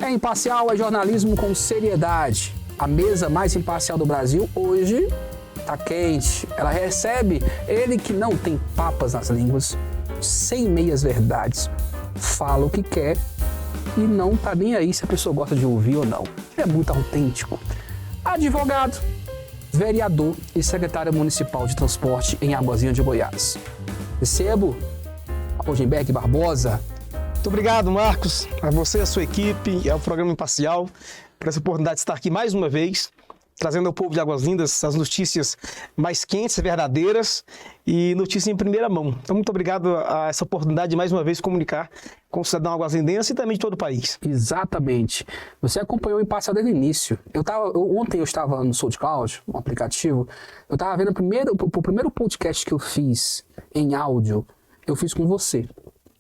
É imparcial, é jornalismo com seriedade. A mesa mais imparcial do Brasil hoje tá quente. Ela recebe ele que não tem papas nas línguas, sem meias verdades, fala o que quer e não tá nem aí se a pessoa gosta de ouvir ou não. É muito autêntico. Advogado, vereador e secretário municipal de transporte em Águazinha de Goiás. Recebo Rogenberg Barbosa. Muito obrigado, Marcos, a você e a sua equipe e ao programa Imparcial por essa oportunidade de estar aqui mais uma vez, trazendo ao povo de Águas Lindas as notícias mais quentes, verdadeiras e notícias em primeira mão. Então, muito obrigado a essa oportunidade de mais uma vez comunicar com o cidadão aguazindense e também de todo o país. Exatamente. Você acompanhou o Imparcial desde o início. Ontem eu estava no SoundCloud, um aplicativo, eu estava vendo o primeiro podcast que eu fiz em áudio, eu fiz com você.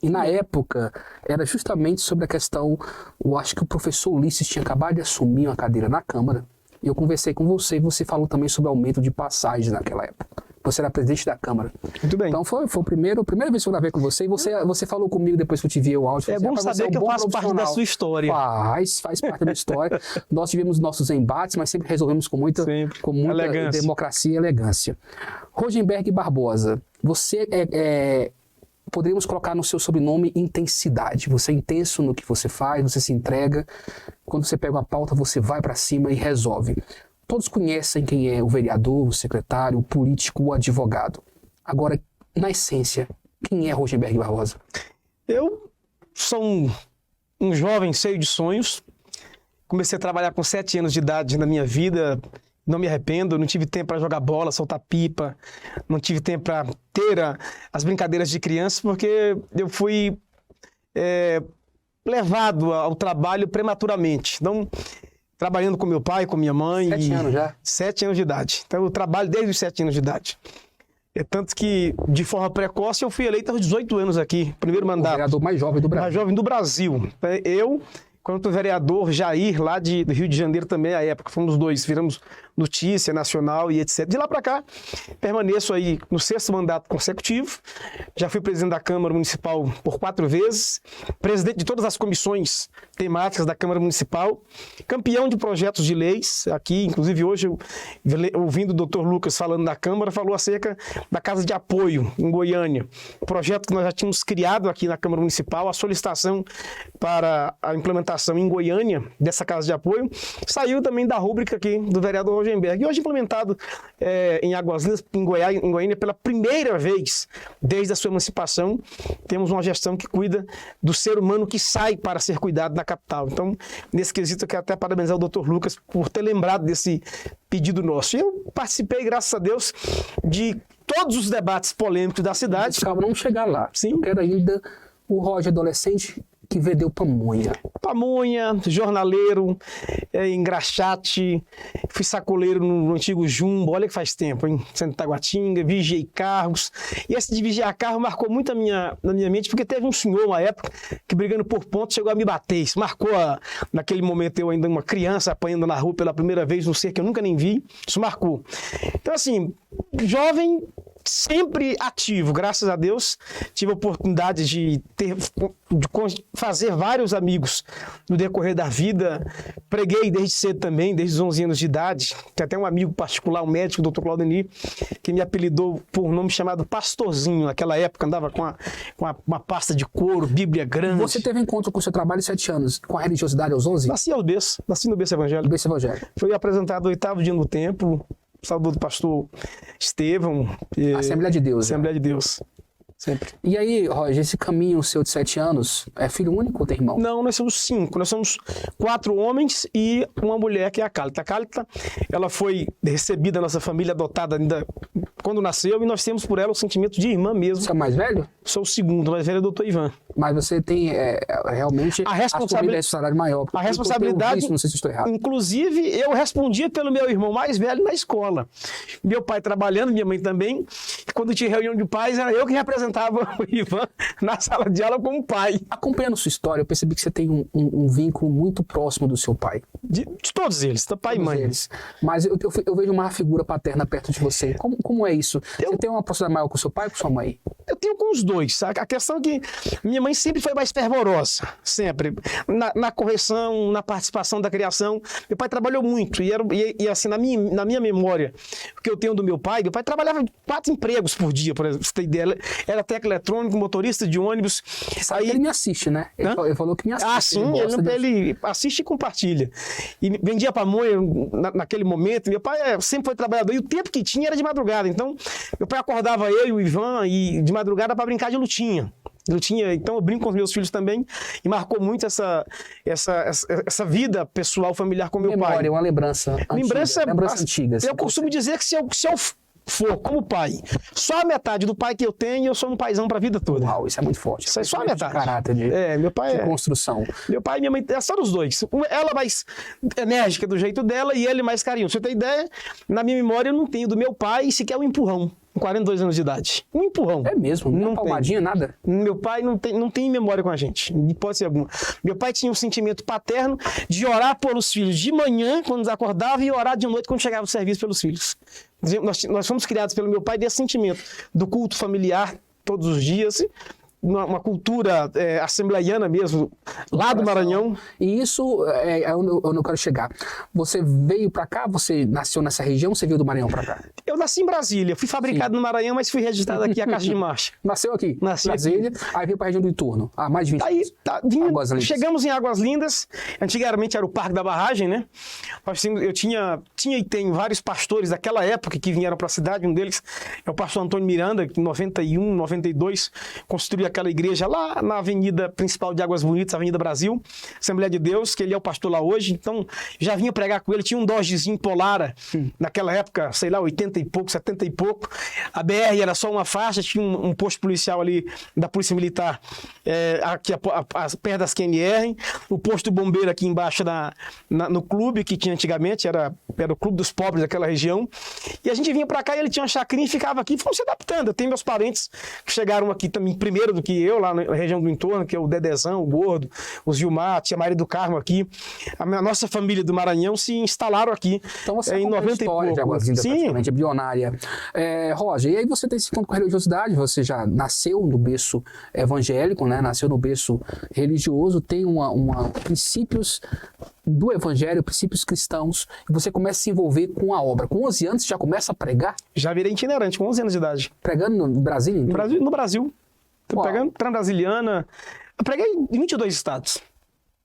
E na época, era justamente sobre a questão, eu acho que o professor Ulisses tinha acabado de assumir uma cadeira na Câmara, e eu conversei com você, e você falou também sobre aumento de passagem naquela época. Você era presidente da Câmara. Muito bem. Então foi a primeira vez que eu gravei com você, e você falou comigo depois que eu te vi o áudio. É bom saber que eu faço parte da sua história. Faz parte da minha história. Nós tivemos nossos embates, mas sempre resolvemos com muita elegância. Democracia e elegância. Rogenberg Barbosa, você poderíamos colocar no seu sobrenome intensidade. Você é intenso no que você faz, você se entrega. Quando você pega uma pauta, você vai para cima e resolve. Todos conhecem quem é o vereador, o secretário, o político, o advogado. Agora, na essência, quem é Rogenberg Barbosa? Eu sou um jovem cheio de sonhos. Comecei a trabalhar com 7 anos de idade na minha vida. Não me arrependo, não tive tempo para jogar bola, soltar pipa, não tive tempo para ter as brincadeiras de criança, porque eu fui levado ao trabalho prematuramente. Então, trabalhando com meu pai, com minha mãe. 7 anos já? 7 anos de idade. Então, eu trabalho desde os 7 anos de idade. É tanto que, de forma precoce, eu fui eleito aos 18 anos aqui, primeiro mandato. O vereador mais jovem do Brasil. Mais jovem do Brasil. Eu, quanto vereador Jair, lá do Rio de Janeiro também, à época, fomos os dois, viramos notícia nacional e etc. De lá para cá, permaneço aí no 6º mandato consecutivo, já fui presidente da Câmara Municipal por 4 vezes, presidente de todas as comissões temáticas da Câmara Municipal, campeão de projetos de leis, aqui, inclusive hoje, ouvindo o doutor Lucas falando na Câmara, falou acerca da Casa de Apoio, em Goiânia, projeto que nós já tínhamos criado aqui na Câmara Municipal, a solicitação para a implementação em Goiânia dessa Casa de Apoio, saiu também da rúbrica aqui do vereador Rogenberg. E hoje implementado em Águas Lindas, em Goiânia, pela primeira vez desde a sua emancipação, temos uma gestão que cuida do ser humano que sai para ser cuidado na capital. Então, nesse quesito, eu quero até parabenizar o doutor Lucas por ter lembrado desse pedido nosso. Eu participei, graças a Deus, de todos os debates polêmicos da cidade. Calma, vamos chegar lá. Sim. Eu quero ainda o Roger adolescente que vendeu pamonha. Pamonha, jornaleiro, engraxate, fui sacoleiro no antigo Jumbo, olha que faz tempo, hein? Centro Taguatinga, vigiei cargos. E esse de vigiar carro marcou muito na minha mente, porque teve um senhor, uma época, que brigando por pontos chegou a me bater. Isso marcou, naquele momento, eu ainda uma criança apanhando na rua pela primeira vez, num ser que eu nunca nem vi. Isso marcou. Então, assim, jovem, sempre ativo, graças a Deus, tive a oportunidade de fazer vários amigos no decorrer da vida, preguei desde cedo também, desde os 11 anos de idade, tem até um amigo particular, um médico, o Dr. Claudenir, que me apelidou por um nome chamado Pastorzinho, naquela época andava com uma pasta de couro, Bíblia grande. Você teve encontro com o seu trabalho 7 anos, com a religiosidade aos 11? Nasci no berço evangélico. Berço evangélico. Fui apresentado o 8º dia no templo, saúde do pastor Estevão. Assembleia de Deus. Assembleia de Deus. Sempre. E aí, Roger, esse caminho seu de 7 anos, é filho único ou tem irmão? Não, nós somos 5. Nós somos 4 homens e uma mulher, que é a Cálita. A Cálita, ela foi recebida, nossa família adotada ainda quando nasceu, e nós temos por ela o sentimento de irmã mesmo. Você é mais velho? Sou o segundo, mais velho é o doutor Ivan. Mas você tem realmente a responsabilidade maior. A responsabilidade, visto, não sei se estou errado. Inclusive, eu respondia pelo meu irmão mais velho na escola. Meu pai trabalhando, minha mãe também. Quando tinha reunião de pais, era eu que representava o Ivan na sala de aula como pai. Acompanhando sua história, eu percebi que você tem um vínculo muito próximo do seu pai. De todos eles, pai e mãe. Mas eu vejo uma figura paterna perto de você. Como é isso? Você tem uma proximidade maior com seu pai ou com sua mãe? Eu tenho com os dois. A questão é que minha mãe sempre foi mais fervorosa, sempre. Na correção, na participação da criação. Meu pai trabalhou muito. E assim, na minha memória, o que eu tenho do meu pai trabalhava 4 empregos por dia, por exemplo. Você tem ideia. Era técnico eletrônico, motorista de ônibus. Sabe que ele me assiste, né? Ele falou que me assiste. Ah, sim, ele assiste e compartilha. E vendia pamonha naquele momento. Meu pai sempre foi trabalhador. E o tempo que tinha era de madrugada. Então, meu pai acordava eu e o Ivan e de madrugada para brincar de lutinha. Então eu brinco com os meus filhos também e marcou muito essa vida pessoal, familiar com meu pai. Memória, uma lembrança antiga. Eu costumo dizer que se eu for como pai, só a metade do pai que eu tenho, eu sou um paizão para a vida toda. Uau, isso é muito forte. Isso é só a metade. De caráter meu pai de construção. Meu pai e minha mãe, é só dos dois. Ela mais enérgica do jeito dela e ele mais carinhoso. Você tem ideia? Na minha memória eu não tenho do meu pai sequer um empurrão. Com 42 anos de idade. Um empurrão. É mesmo? Não palmadinha, nada? Meu pai não tem memória com a gente, de hipótese alguma. Meu pai tinha um sentimento paterno de orar pelos filhos de manhã, quando nos acordava, e orar de noite, quando chegava o serviço pelos filhos. Nós fomos criados pelo meu pai desse sentimento do culto familiar todos os dias, uma cultura assembleiana mesmo, lá do Maranhão. E isso é onde eu quero chegar. Você veio para cá, você nasceu nessa região, você veio do Maranhão para cá? Eu nasci em Brasília, fui fabricado no Maranhão, mas fui registrado aqui a Caixa de Marcha. Nasceu aqui? Nasci Brasília, aqui. Aí veio para a região do entorno, há mais de 20 anos. Chegamos em Águas Lindas, antigamente era o Parque da Barragem, né? Eu tinha e tenho vários pastores daquela época que vieram para a cidade, um deles é o pastor Antônio Miranda, que em 91, 92, construiu aquela igreja lá na avenida principal de Águas Bonitas, Avenida Brasil, Assembleia de Deus, que ele é o pastor lá hoje, então já vinha pregar com ele, tinha um Dodgezinho Polara, naquela época, sei lá, 80 e pouco, 70 e pouco, a BR era só uma faixa, tinha um posto policial ali da Polícia Militar, aqui perto das QNR, o posto bombeiro aqui embaixo no clube que tinha antigamente, era o clube dos pobres daquela região, e a gente vinha pra cá e ele tinha uma chacrinha e ficava aqui, fomos se adaptando. Eu tenho meus parentes que chegaram aqui também primeiro do que eu, lá na região do entorno, que é o Dedezão, o Gordo, o Gilmar, a tia Maria do Carmo aqui. A nossa família do Maranhão se instalaram aqui então você em 90 e pouco. De Águas Lindas, praticamente, é bilionária. Roger, e aí você tem esse encontro com a religiosidade, você já nasceu no berço evangélico, né? Nasceu no berço religioso, tem princípios do evangelho, princípios cristãos, e você começa a se envolver com a obra. Com 11 anos, você já começa a pregar? Já virei itinerante, com 11 anos de idade. Pregando no Brasil? No Brasil. Tô pregando Transbrasiliana. Eu preguei em 22 estados.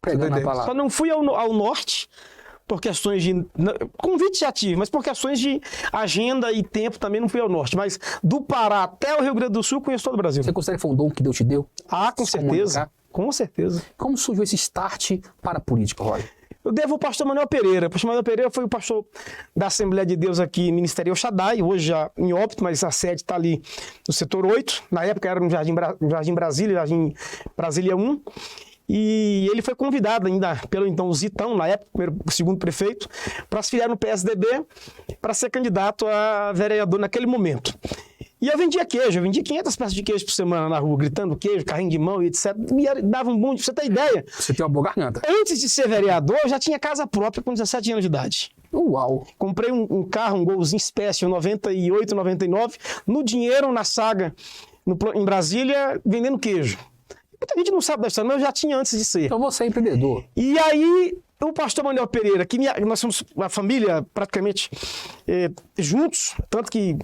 Pregando a palavra. Só não fui ao norte, por questões de... Convite já tive, mas por questões de agenda e tempo também não fui ao norte. Mas do Pará até o Rio Grande do Sul, conheço todo o Brasil. Você considera que foi um dom que Deus te deu? Ah, com certeza. Com certeza. Como surgiu esse start para a política, Roger? Eu devo ao pastor Manuel Pereira. O pastor Manuel Pereira foi o pastor da Assembleia de Deus aqui, Ministério El Shaddai, hoje já em Óbito, mas a sede está ali no setor 8. Na época era no Jardim Brasília, Jardim Brasília 1. E ele foi convidado ainda pelo então Zitão, na época, o segundo prefeito, para se filiar no PSDB, para ser candidato a vereador naquele momento. E eu vendia queijo, eu vendia 500 peças de queijo por semana na rua, gritando queijo, carrinho de mão e etc. E dava um monte, pra você ter ideia. Você tem uma boa garganta. Antes de ser vereador, eu já tinha casa própria com 17 anos de idade. Uau! Comprei um carro, um Golzinho Special 98, 99, no dinheiro, na Saga, em Brasília, vendendo queijo. Muita gente não sabe da história, mas eu já tinha antes de ser. Então você é empreendedor. E aí, o pastor Manuel Pereira, nós somos uma família praticamente juntos, tanto que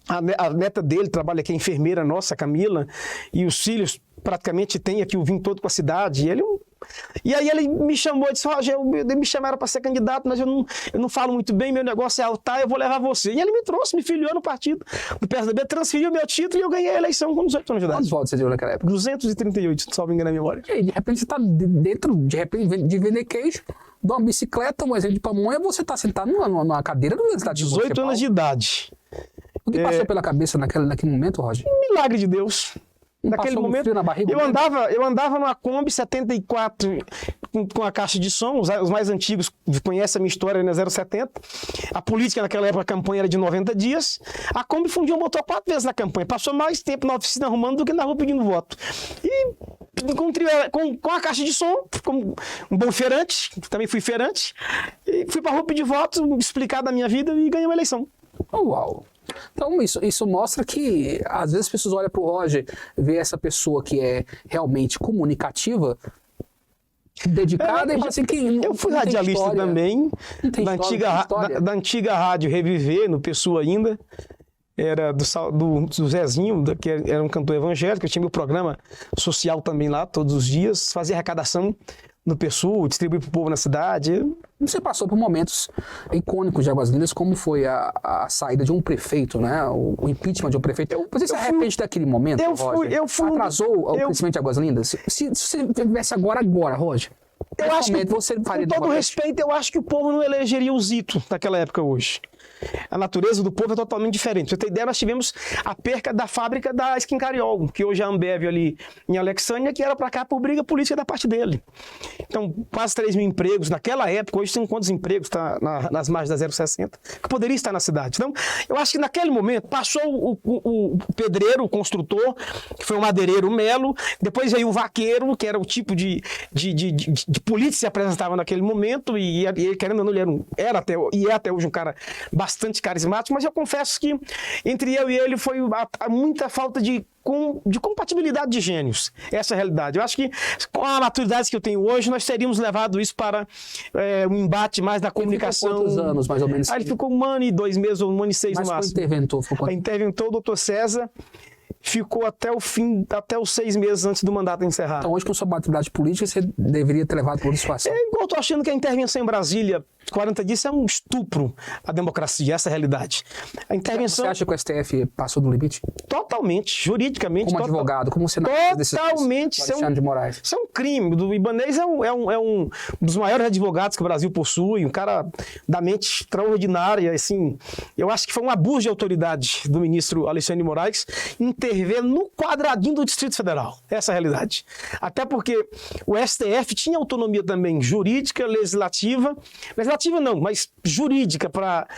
a neta dele trabalha aqui, a enfermeira nossa, Camila, e os filhos praticamente têm aqui o vinho todo com a cidade. E aí ele me chamou e disse: Roger, me chamaram para ser candidato, mas eu não falo muito bem, meu negócio é altar, eu vou levar você. E ele me trouxe, me filiou no partido do PSDB, transferiu meu título e eu ganhei a eleição com 18 anos de idade. Quantos votos você deu naquela época? 238, salvo engano a memória. E aí, de repente você está dentro, de vender queijo, de uma bicicleta, um exemplo de pamonha, você está sentado numa cadeira do legislativo. 18 anos de idade. O que passou pela cabeça naquele momento, Roger? Um milagre de Deus. Naquele momento, na barriga, eu andava numa Kombi 74 com a caixa de som, os mais antigos conhecem a minha história, né, 070. A política naquela época, a campanha era de 90 dias. A Kombi fundiu um motor 4 vezes na campanha. Passou mais tempo na oficina arrumando do que na rua pedindo voto. E com a caixa de som, como um bom feirante, também fui feirante, e fui pra rua pedir voto, explicar da minha vida e ganhei uma eleição. Uau! Então, isso mostra que, às vezes, as pessoas olham para o Roger, vê essa pessoa que é realmente comunicativa, dedicada, e fala assim, que eu fui radialista também, da antiga rádio Reviver, no Pessoa ainda, era do Zezinho, que era um cantor evangélico, eu tinha meu programa social também lá, todos os dias, fazia arrecadação no Pessoa, distribuir para o povo na cidade. Você passou por momentos icônicos de Águas Lindas, como foi a saída de um prefeito, né? O impeachment de um prefeito. Você se arrepende daquele momento, Roger? Atrasou o crescimento de Águas Lindas? Se você tivesse agora, Roger, eu acho que, com todo respeito, eu acho que o povo não elegeria o Zito naquela época hoje. A natureza do povo é totalmente diferente. Pra você ter ideia, nós tivemos a perca da fábrica da Skincariol, que hoje é a Ambev ali em Alexandria, que era para cá por briga política da parte dele. Então, quase 3 mil empregos. Naquela época, hoje tem quantos empregos nas margens da 060, que poderia estar na cidade. Então, eu acho que naquele momento, passou o pedreiro, o construtor, que foi o madeireiro Melo, depois veio o vaqueiro, que era o tipo de político que se apresentava naquele momento, e ele, querendo ou não, ele é até hoje um cara bastante carismático, mas eu confesso que entre eu e ele foi muita falta de compatibilidade de gênios. Essa é a realidade. Eu acho que com a maturidade que eu tenho hoje, nós teríamos levado isso para um embate mais da comunicação. Ficou quantos anos, mais ou menos? Ele ficou 1 ano e 2 meses, ou 1 ano e 6 no máximo. Mas interventou? Interventou o doutor César, ficou até os 6 meses antes do mandato encerrar. Então hoje, com sua maturidade política, você deveria ter levado por outra situação. Eu estou achando que a intervenção em Brasília, 40 dias, é um estupro à democracia, essa é a realidade. A intervenção... Você acha que o STF passou do limite? Totalmente, juridicamente. Como advogado, como senador totalmente. Alexandre de Moraes. Isso é um crime. O Ibanez é um dos maiores advogados que o Brasil possui, um cara da mente extraordinária. Assim, eu acho que foi um abuso de autoridade do ministro Alexandre de Moraes intervir no quadradinho do Distrito Federal. Essa é a realidade. Até porque o STF tinha autonomia também jurídica, legislativa não, mas jurídica, para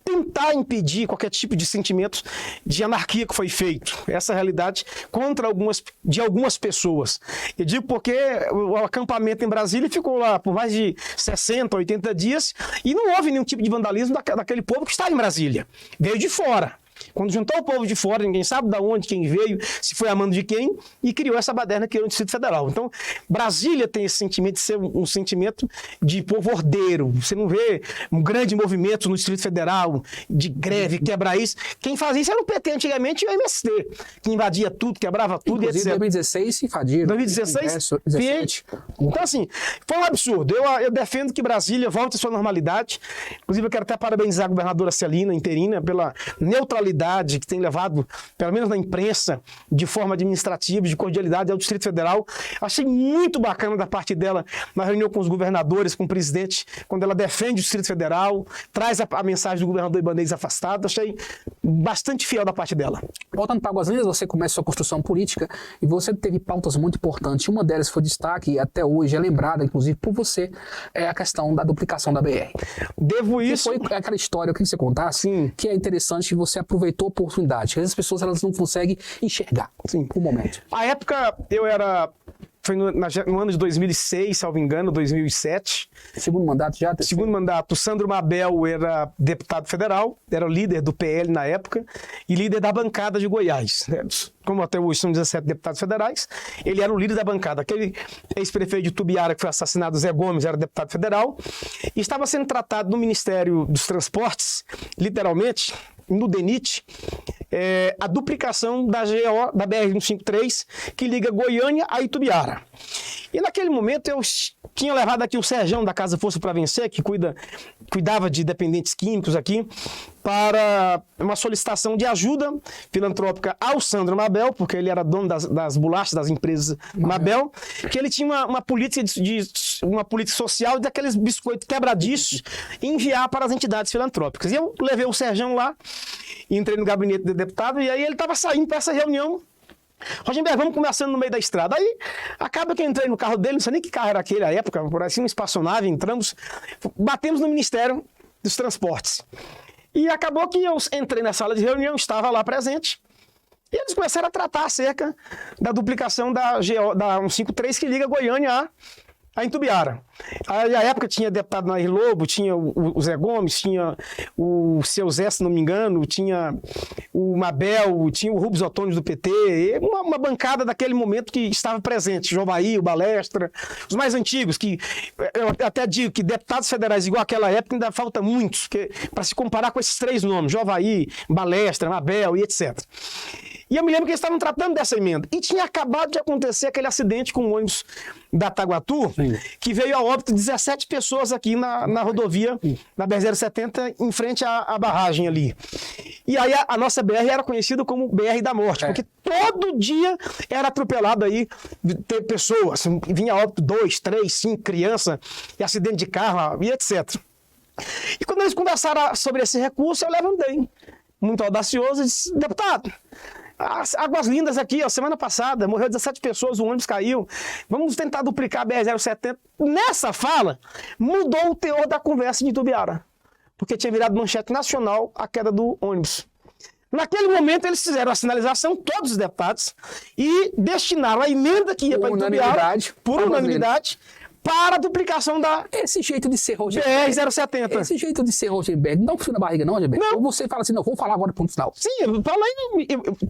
tentar impedir qualquer tipo de sentimento de anarquia que foi feito. Essa é a realidade contra algumas pessoas. Eu digo porque o acampamento em Brasília ficou lá por mais de 60, 80 dias e não houve nenhum tipo de vandalismo daquele povo que está em Brasília. Veio de fora. Quando juntou o povo de fora, ninguém sabe de onde, quem veio, se foi a mando de quem, e criou essa baderna que é o Distrito Federal. Então, Brasília tem esse sentimento de ser um sentimento de povo ordeiro. Você não vê um grande movimento no Distrito Federal, de greve, quebrar isso. Quem fazia isso era o PT antigamente e o MST, que invadia tudo, quebrava tudo, inclusive, etc. Em 2016 se invadiram. 2016? 17. Então, assim, foi um absurdo. Eu defendo que Brasília volte à sua normalidade. Inclusive, eu quero até parabenizar a governadora Celina, interina, pela neutralidade que tem levado, pelo menos na imprensa, de forma administrativa, de cordialidade ao Distrito Federal. Achei muito bacana da parte dela, na reunião com os governadores, com o presidente, quando ela defende o Distrito Federal, traz a mensagem do governador Ibanez afastado. Achei bastante fiel da parte dela. Voltando para Águas Lindas, você começa sua construção política e você teve pautas muito importantes. Uma delas foi destaque e até hoje é lembrada, inclusive, por você, é a questão da duplicação da BR. Devo isso... Foi aquela história, eu queria que você contasse, sim, que é interessante, você aproveitou a oportunidade. Às vezes as pessoas elas não conseguem enxergar. Sim. Um momento. A época, foi no ano de 2006, salvo engano, 2007. Segundo mandato já? Segundo mandato. O Sandro Mabel era deputado federal, era o líder do PL na época e líder da bancada de Goiás. Né? Como até hoje são 17 deputados federais, ele era o líder da bancada. Aquele ex-prefeito de Tubiara que foi assassinado, Zé Gomes, era deputado federal e estava sendo tratado no Ministério dos Transportes, literalmente, no DENIT, a duplicação da GO, da BR-153, que liga Goiânia a Itubiara. E naquele momento eu tinha levado aqui o Serjão da Casa Força para Vencer, que cuidava de dependentes químicos aqui, para uma solicitação de ajuda filantrópica ao Sandro Mabel, porque ele era dono das bolachas das empresas Mabel, que ele tinha uma política uma política social daqueles biscoitos quebradiços e enviar para as entidades filantrópicas. E eu levei o Serjão lá, entrei no gabinete do deputado, e aí ele estava saindo para essa reunião. Rogenberg, vamos conversando no meio da estrada. Aí acaba que eu entrei no carro dele, não sei nem que carro era aquele à época, por assim, uma espaçonave, entramos, batemos no Ministério dos Transportes. E acabou que eu entrei na sala de reunião, estava lá presente, e eles começaram a tratar acerca da duplicação da 153 que liga Goiânia a Itumbiara. Aí, na época tinha deputado Nair Lobo, tinha o Zé Gomes, tinha o Seu Zé, se não me engano, tinha o Mabel, tinha o Rubens Ottoni do PT, uma bancada daquele momento que estava presente, Jovaí, o Balestra, os mais antigos, que eu até digo que deputados federais igual àquela época ainda falta muitos, para se comparar com esses 3 nomes, Jovaí, Balestra, Mabel e etc. E eu me lembro que eles estavam tratando dessa emenda. E tinha acabado de acontecer aquele acidente com o ônibus da Taguatu, que veio a óbito 17 pessoas aqui na rodovia, na BR-070, em frente à barragem ali. E aí a nossa BR era conhecida como BR da Morte, porque todo dia era atropelado aí pessoas. Vinha a óbito 2, 3, 5 crianças, e acidente de carro e etc. E quando eles conversaram sobre esse recurso, eu levantei, muito audacioso, e disse, deputado, as Águas Lindas aqui, ó, semana passada, morreu 17 pessoas, o ônibus caiu. Vamos tentar duplicar a BR-070. Nessa fala, mudou o teor da conversa de Itumbiara, porque tinha virado manchete nacional a queda do ônibus. Naquele momento, eles fizeram a sinalização, todos os deputados, e destinaram a emenda que ia para Itumbiara, por unanimidade, para a duplicação da Esse jeito de ser Rosenberg. BR-070. Esse jeito de ser Rosenberg não frio na barriga, não, Rosenberg? Não. Ou você fala assim, não, vou falar agora ponto final. Sim,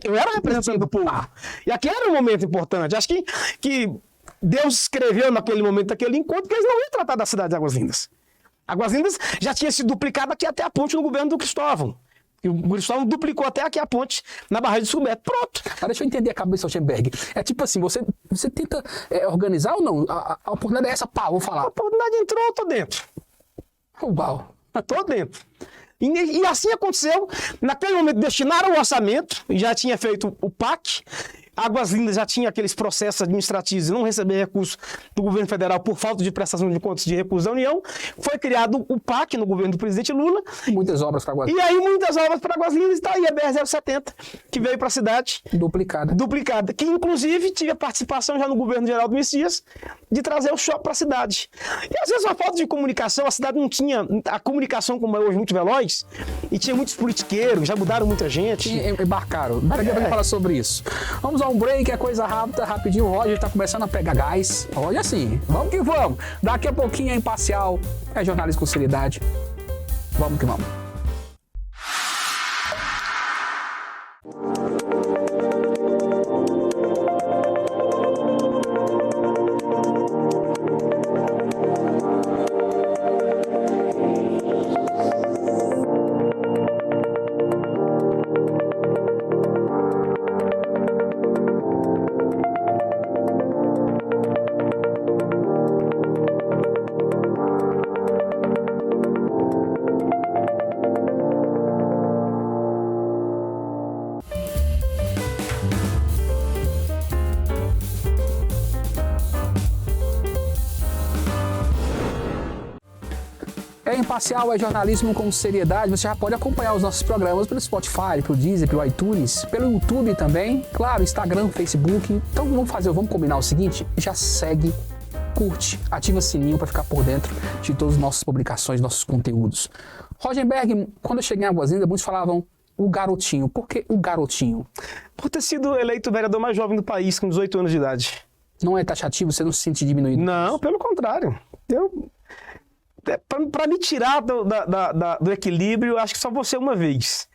eu era representante do povo. E aquele era um momento importante. Acho que Deus escreveu naquele momento, naquele encontro, que eles não iam tratar da cidade de Águas Lindas. Águas Lindas já tinha sido duplicada aqui até a ponte no governo do Cristóvão. E o Cristóvão duplicou até aqui a ponte na barragem de Sucumbeto. Pronto. Mas deixa eu entender a cabeça do Rosenberg. É tipo assim, você tenta organizar ou não? A oportunidade é essa, pá, vou falar. A oportunidade entrou, eu tô dentro. Uau. Tô dentro. E assim aconteceu. Naquele momento destinaram o orçamento, já tinha feito o PAC. Águas Lindas já tinha aqueles processos administrativos e não receber recursos do governo federal por falta de prestação de contas de recursos da União. Foi criado o PAC no governo do presidente Lula. Muitas obras para Águas Lindas. E aí muitas obras para Águas Lindas, e está aí a BR-070, que veio para a cidade. Duplicada. Que inclusive tive a participação já no governo Geraldo Messias de trazer o shopping para a cidade. E às vezes uma falta de comunicação, a cidade não tinha a comunicação como é hoje muito veloz, e tinha muitos politiqueiros, já mudaram muita gente. Embarcaram. Daqui a pouco falar sobre isso. Vamos ao um break, é coisa rápida, rapidinho. O Roger tá começando a pegar gás. Olha assim, vamos que vamos. Daqui a pouquinho é imparcial, é jornalismo com seriedade. Vamos que vamos. É imparcial, é jornalismo com seriedade. Você já pode acompanhar os nossos programas pelo Spotify, pelo Deezer, pelo iTunes, pelo YouTube também. Claro, Instagram, Facebook. Então vamos combinar o seguinte, já segue, curte, ativa o sininho para ficar por dentro de todas as nossas publicações, nossos conteúdos. Rosenberg, quando eu cheguei em Águas Lindas, muitos falavam o garotinho. Por que o garotinho? Por ter sido eleito o vereador mais jovem do país, com 18 anos de idade. Não é taxativo? Você não se sente diminuído? Não, pelo contrário. Para me tirar do equilíbrio, acho que só você uma vez.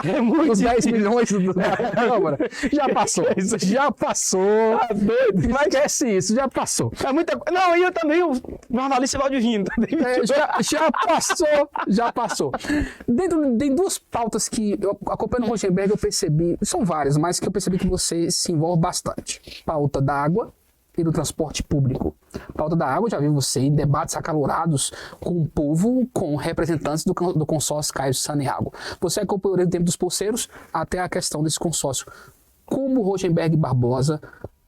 É muito. Os 10 milhões da Câmara. Já passou. Já passou. Tá doido. Mas esquece isso, já passou. É muita... Não, e eu também, o jornalista Valdir Rindo. Já passou. Tem duas pautas que, acompanhando o Rosenberg, eu percebi, são várias, mas que eu percebi que você se envolve bastante. Pauta da água e do transporte público. Pauta da água, já vi você em debates acalorados com o povo, com representantes do consórcio Caio-Saneago. Você acompanhou desde o tempo dos pulseiros até a questão desse consórcio. Como Rosenberg Barbosa,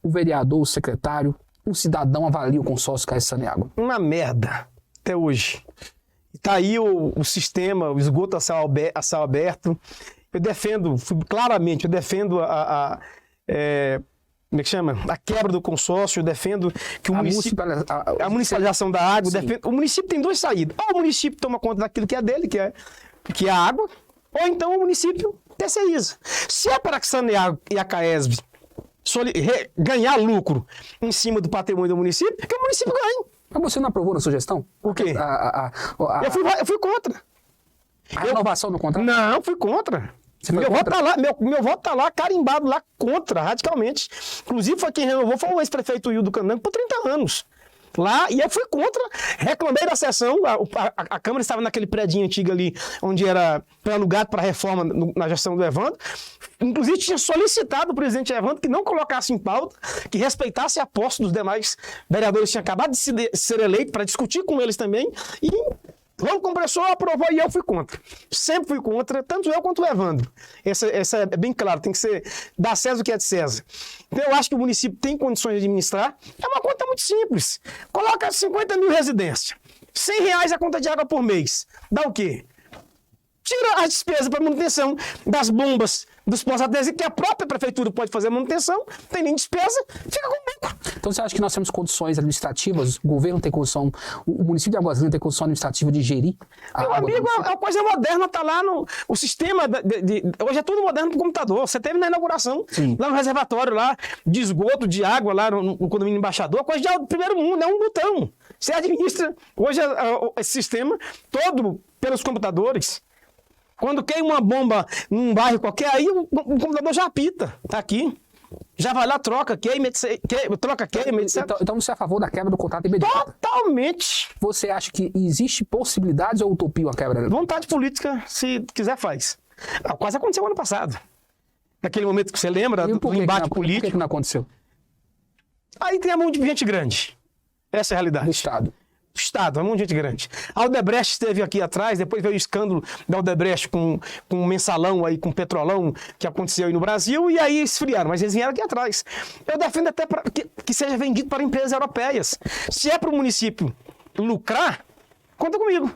o vereador, o secretário, um cidadão avalia o consórcio Caio-Saneago? Uma merda, até hoje. Está aí o sistema, o esgoto a céu aberto. Eu defendo, claramente, como é que chama? A quebra do consórcio, eu defendo que a municipalização da água, o município tem duas saídas. Ou o município toma conta daquilo que é dele, que é a água, ou então o município terceiriza. Se é para que Saneago e a Caesb ganhar lucro em cima do patrimônio do município, que o município ganhe. Mas você não aprovou na sugestão? O quê? Eu fui contra. A renovação do contrato? Não, fui contra. Meu voto tá lá, carimbado lá, contra, radicalmente. Inclusive, quem renovou foi o ex-prefeito Hildo Candango por 30 anos. Lá, e eu fui contra, reclamei da sessão, a Câmara estava naquele prédio antigo ali, onde era alugado para reforma na gestão do Evandro. Inclusive, tinha solicitado o presidente Evandro que não colocasse em pauta, que respeitasse a posse dos demais vereadores que tinham acabado de ser eleitos, para discutir com eles também, e o compressor aprovou e eu fui contra. Sempre fui contra, tanto eu quanto o Evandro. Essa é bem claro, tem que ser da César o que é de César. Então eu acho que o município tem condições de administrar. É uma conta muito simples. Coloca 50 mil residências. R$100 a conta de água por mês. Dá o quê? Tira as despesas para manutenção das bombas, dos postos adesivos, que a própria prefeitura pode fazer a manutenção, não tem nem despesa, fica com lucro. Então você acha que nós temos condições administrativas, o governo tem condição, o município de Águas Lindas tem condição administrativa de gerir a água? Meu amigo, a coisa moderna está lá no... O sistema... hoje é tudo moderno no computador. Você teve na inauguração, sim, lá no reservatório, lá, de esgoto, de água, lá no condomínio Embaixador, coisa do primeiro mundo, é um botão. Você administra hoje esse sistema todo pelos computadores. Quando queima uma bomba num bairro qualquer, aí o computador já apita, tá aqui. Já vai lá, troca, queima, etc. Então você é a favor da quebra do contrato imediato? Totalmente. Você acha que existe possibilidades ou utopia a quebra? Vontade política, se quiser, faz. Quase aconteceu ano passado. Naquele momento que você lembra do embate político. Por que não aconteceu? Aí tem a mão de gente grande. Essa é a realidade. Do Estado, é um monte de gente grande. A Odebrecht esteve aqui atrás, depois veio o escândalo da Odebrecht com o mensalão aí, com o petrolão que aconteceu aí no Brasil, e aí esfriaram, mas eles vieram aqui atrás. Eu defendo até que seja vendido para empresas europeias. Se é para o município lucrar, conta comigo.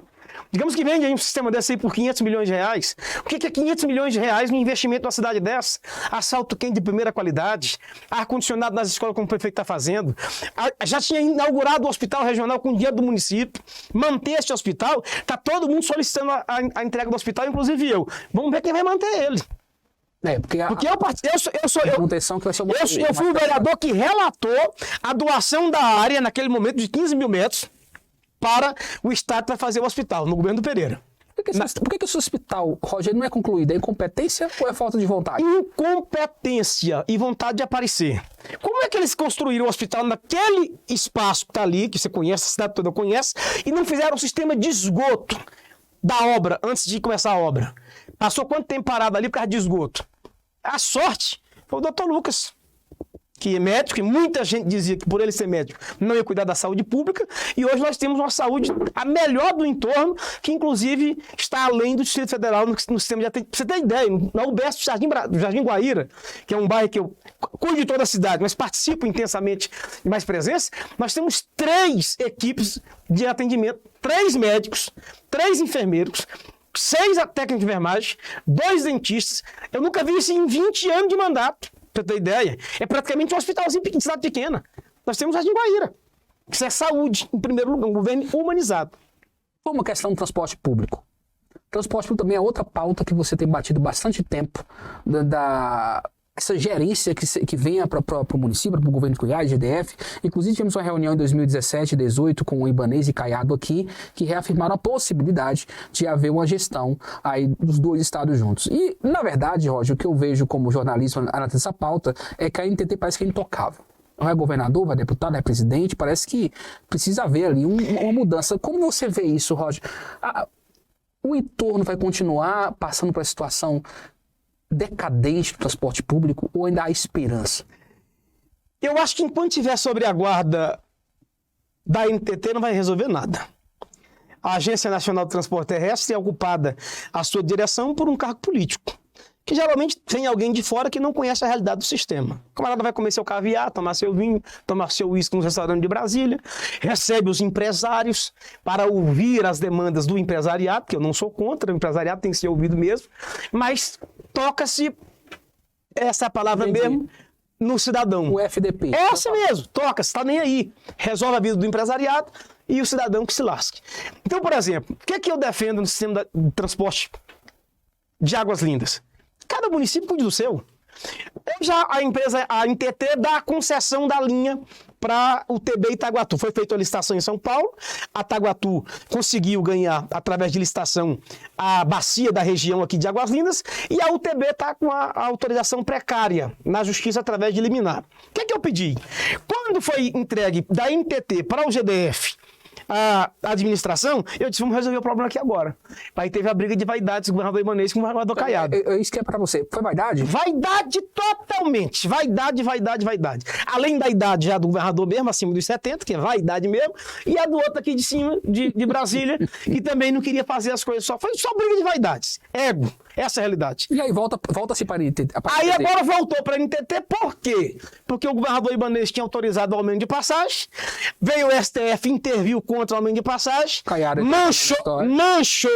Digamos que vende aí um sistema desse aí por 500 milhões de reais. O que é 500 milhões de reais no investimento numa cidade dessa? Asfalto quente de primeira qualidade, ar-condicionado nas escolas como o prefeito está fazendo. Já tinha inaugurado o hospital regional com dinheiro do município. Manter este hospital, está todo mundo solicitando a entrega do hospital, inclusive eu. Vamos ver quem vai manter ele. Eu fui o vereador que relatou a doação da área, naquele momento, de 15 mil metros, para o Estado para fazer o hospital, no governo do Pereira. Por que esse hospital, Rogério, não é concluído? É incompetência ou é falta de vontade? Incompetência e vontade de aparecer. Como é que eles construíram o hospital naquele espaço que está ali, que você conhece, a cidade toda conhece, e não fizeram um sistema de esgoto da obra antes de começar a obra? Passou quanto tempo parado ali por causa de esgoto? A sorte foi o doutor Lucas, que é médico, e muita gente dizia que por ele ser médico não ia cuidar da saúde pública, e hoje nós temos uma saúde a melhor do entorno, que inclusive está além do Distrito Federal no sistema de atendimento. Pra você ter ideia, na UBS do Jardim Guaíra, que é um bairro que eu cuido de toda a cidade, mas participo intensamente de mais presença, nós temos 3 equipes de atendimento, 3 médicos, 3 enfermeiros, 6 técnicos de enfermagem, 2 dentistas. Eu nunca vi isso em 20 anos de mandato. Pra ter ideia, é praticamente um hospitalzinho de cidade pequena. Nós temos a Jardim Guaíra. Isso é saúde, em primeiro lugar, um governo humanizado. Foi uma questão do transporte público. Transporte público também é outra pauta que você tem batido bastante tempo, essa gerência que venha para o município, para o governo de Goiás, GDF. Inclusive, tivemos uma reunião em 2017 e 2018 com o Ibanez e Caiado aqui, que reafirmaram a possibilidade de haver uma gestão aí dos 2 estados juntos. E, na verdade, Roger, o que eu vejo como jornalista analisando essa pauta é que a NTT parece que é intocável. Não é governador, vai deputado, é presidente, parece que precisa haver ali uma mudança. Como você vê isso, Roger? O entorno vai continuar passando por essa situação decadente do transporte público ou ainda há esperança? Eu acho que enquanto estiver sobre a guarda da NTT não vai resolver nada. A Agência Nacional de Transporte Terrestre é ocupada a sua direção por um cargo político, que geralmente tem alguém de fora que não conhece a realidade do sistema. O camarada vai comer seu caviar, tomar seu vinho, tomar seu uísque no restaurante de Brasília, recebe os empresários para ouvir as demandas do empresariado, que eu não sou contra, o empresariado tem que ser ouvido mesmo, mas toca-se, essa é a palavra mesmo, no cidadão. O FDP. É assim mesmo, toca-se, está nem aí. Resolve a vida do empresariado e o cidadão que se lasque. Então, por exemplo, o que é que eu defendo no sistema de transporte de Águas Lindas? Cada município cuide do seu. Já a NTT dá a concessão da linha para o TB Itaguatu. Foi feita a licitação em São Paulo, a Itaguatu conseguiu ganhar, através de licitação, a bacia da região aqui de Águas Lindas, e a UTB está com a autorização precária na justiça através de liminar. O que é que eu pedi? Quando foi entregue da NTT para o GDF a administração, eu disse, vamos resolver o problema aqui agora. Aí teve a briga de vaidades, o governador Ibanez com o governador Caiado. Isso que é pra você. Foi vaidade? Vaidade totalmente. Vaidade. Além da idade já do governador mesmo, acima dos 70, que é vaidade mesmo, e a do outro aqui de cima, de Brasília, que também não queria fazer as coisas só. Foi só briga de vaidades. Ego. Essa é a realidade. E aí volta-se para a NTT. Aí agora voltou para a NTT, por quê? Porque o governador Ibanez tinha autorizado o aumento de passagem, veio o STF, interviu contra o aumento de passagem, manchou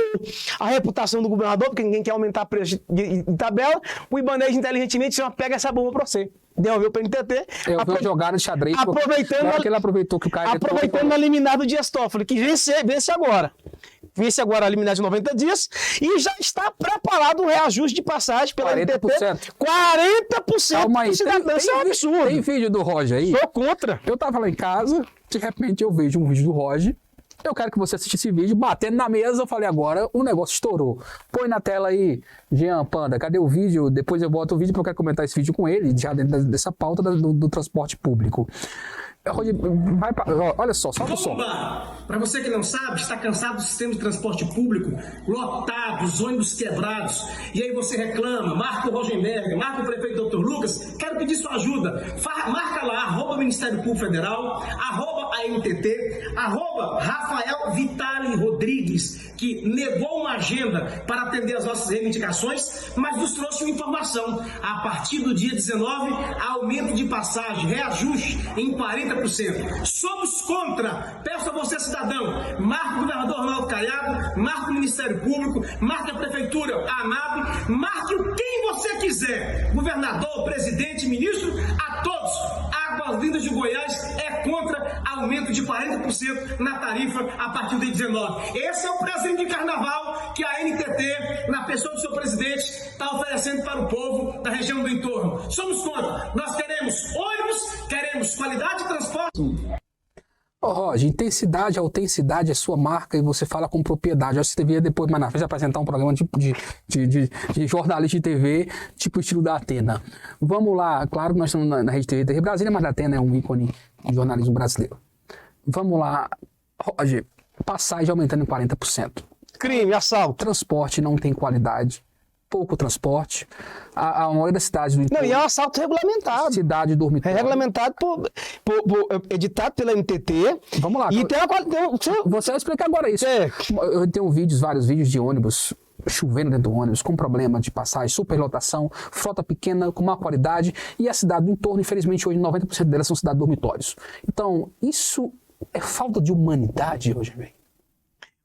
a reputação do governador, porque ninguém quer aumentar preço de tabela. O Ibanez inteligentemente disse, pega essa bomba para você. Devolveu para a NTT. Eu vi uma jogada de xadrez. Aproveitando a liminar do Dias Toffoli, que vence agora. Vence agora a liminar de 90 dias e já está preparado o reajuste de passagem pela 40%. NTT. 40%. Calma aí. Isso é um absurdo. Tem vídeo do Roger aí? Sou contra. Eu tava lá em casa, de repente eu vejo um vídeo do Roger. Eu quero que você assista esse vídeo, batendo na mesa, eu falei, agora o negócio estourou. Põe na tela aí, Jean Panda, cadê o vídeo? Depois eu boto o vídeo porque eu quero comentar esse vídeo com ele, já dentro dessa pauta do transporte público. Roger, olha só, solta o som. Para você que não sabe, está cansado do sistema de transporte público, lotado, os ônibus quebrados, e aí você reclama, marca o Rogenberg, marca o prefeito Dr. Lucas, quero pedir sua ajuda. Marca lá, @Ministério Público Federal, @ANTT, @Rafael Vitali Rodrigues, que negou uma agenda para atender as nossas reivindicações, mas nos trouxe uma informação. A partir do dia 19, aumento de passagem, reajuste em 40%. Somos contra. Peço a você, cidadão, marque o governador Ronaldo Caiado, marque o Ministério Público, marque a Prefeitura, a ANAB, marque quem você quiser. Governador, presidente, ministro, a todos. Águas Lindas de Goiás é contra aumento de 40% na tarifa a partir do dia 19. Esse é o presente de carnaval que a NTT, na pessoa do seu presidente, está oferecendo para o povo da região do entorno. Somos contra. Nós queremos ônibus, queremos qualidade de transporte. Roger, intensidade, autenticidade é sua marca e você fala com propriedade. Você devia depois, mais na frente, apresentar um programa de jornalista de TV, tipo estilo da Atena. Vamos lá, claro que nós estamos na Rede TV Brasília, mas a Atena é um ícone do jornalismo brasileiro. Vamos lá, Roger, passagem aumentando em 40%. Crime, assalto. Transporte não tem qualidade. Pouco transporte. A maioria das cidades do entorno... Não, e é um assalto regulamentado. Cidade dormitório. É regulamentado, editado pela NTT. Vamos lá. E Você vai explicar agora isso. Eu tenho vários vídeos de ônibus chovendo dentro do ônibus, com problema de passagem, superlotação, frota pequena, com má qualidade, e a cidade do entorno, infelizmente, hoje 90% delas são cidades dormitórios. Então, isso é falta de humanidade hoje, velho.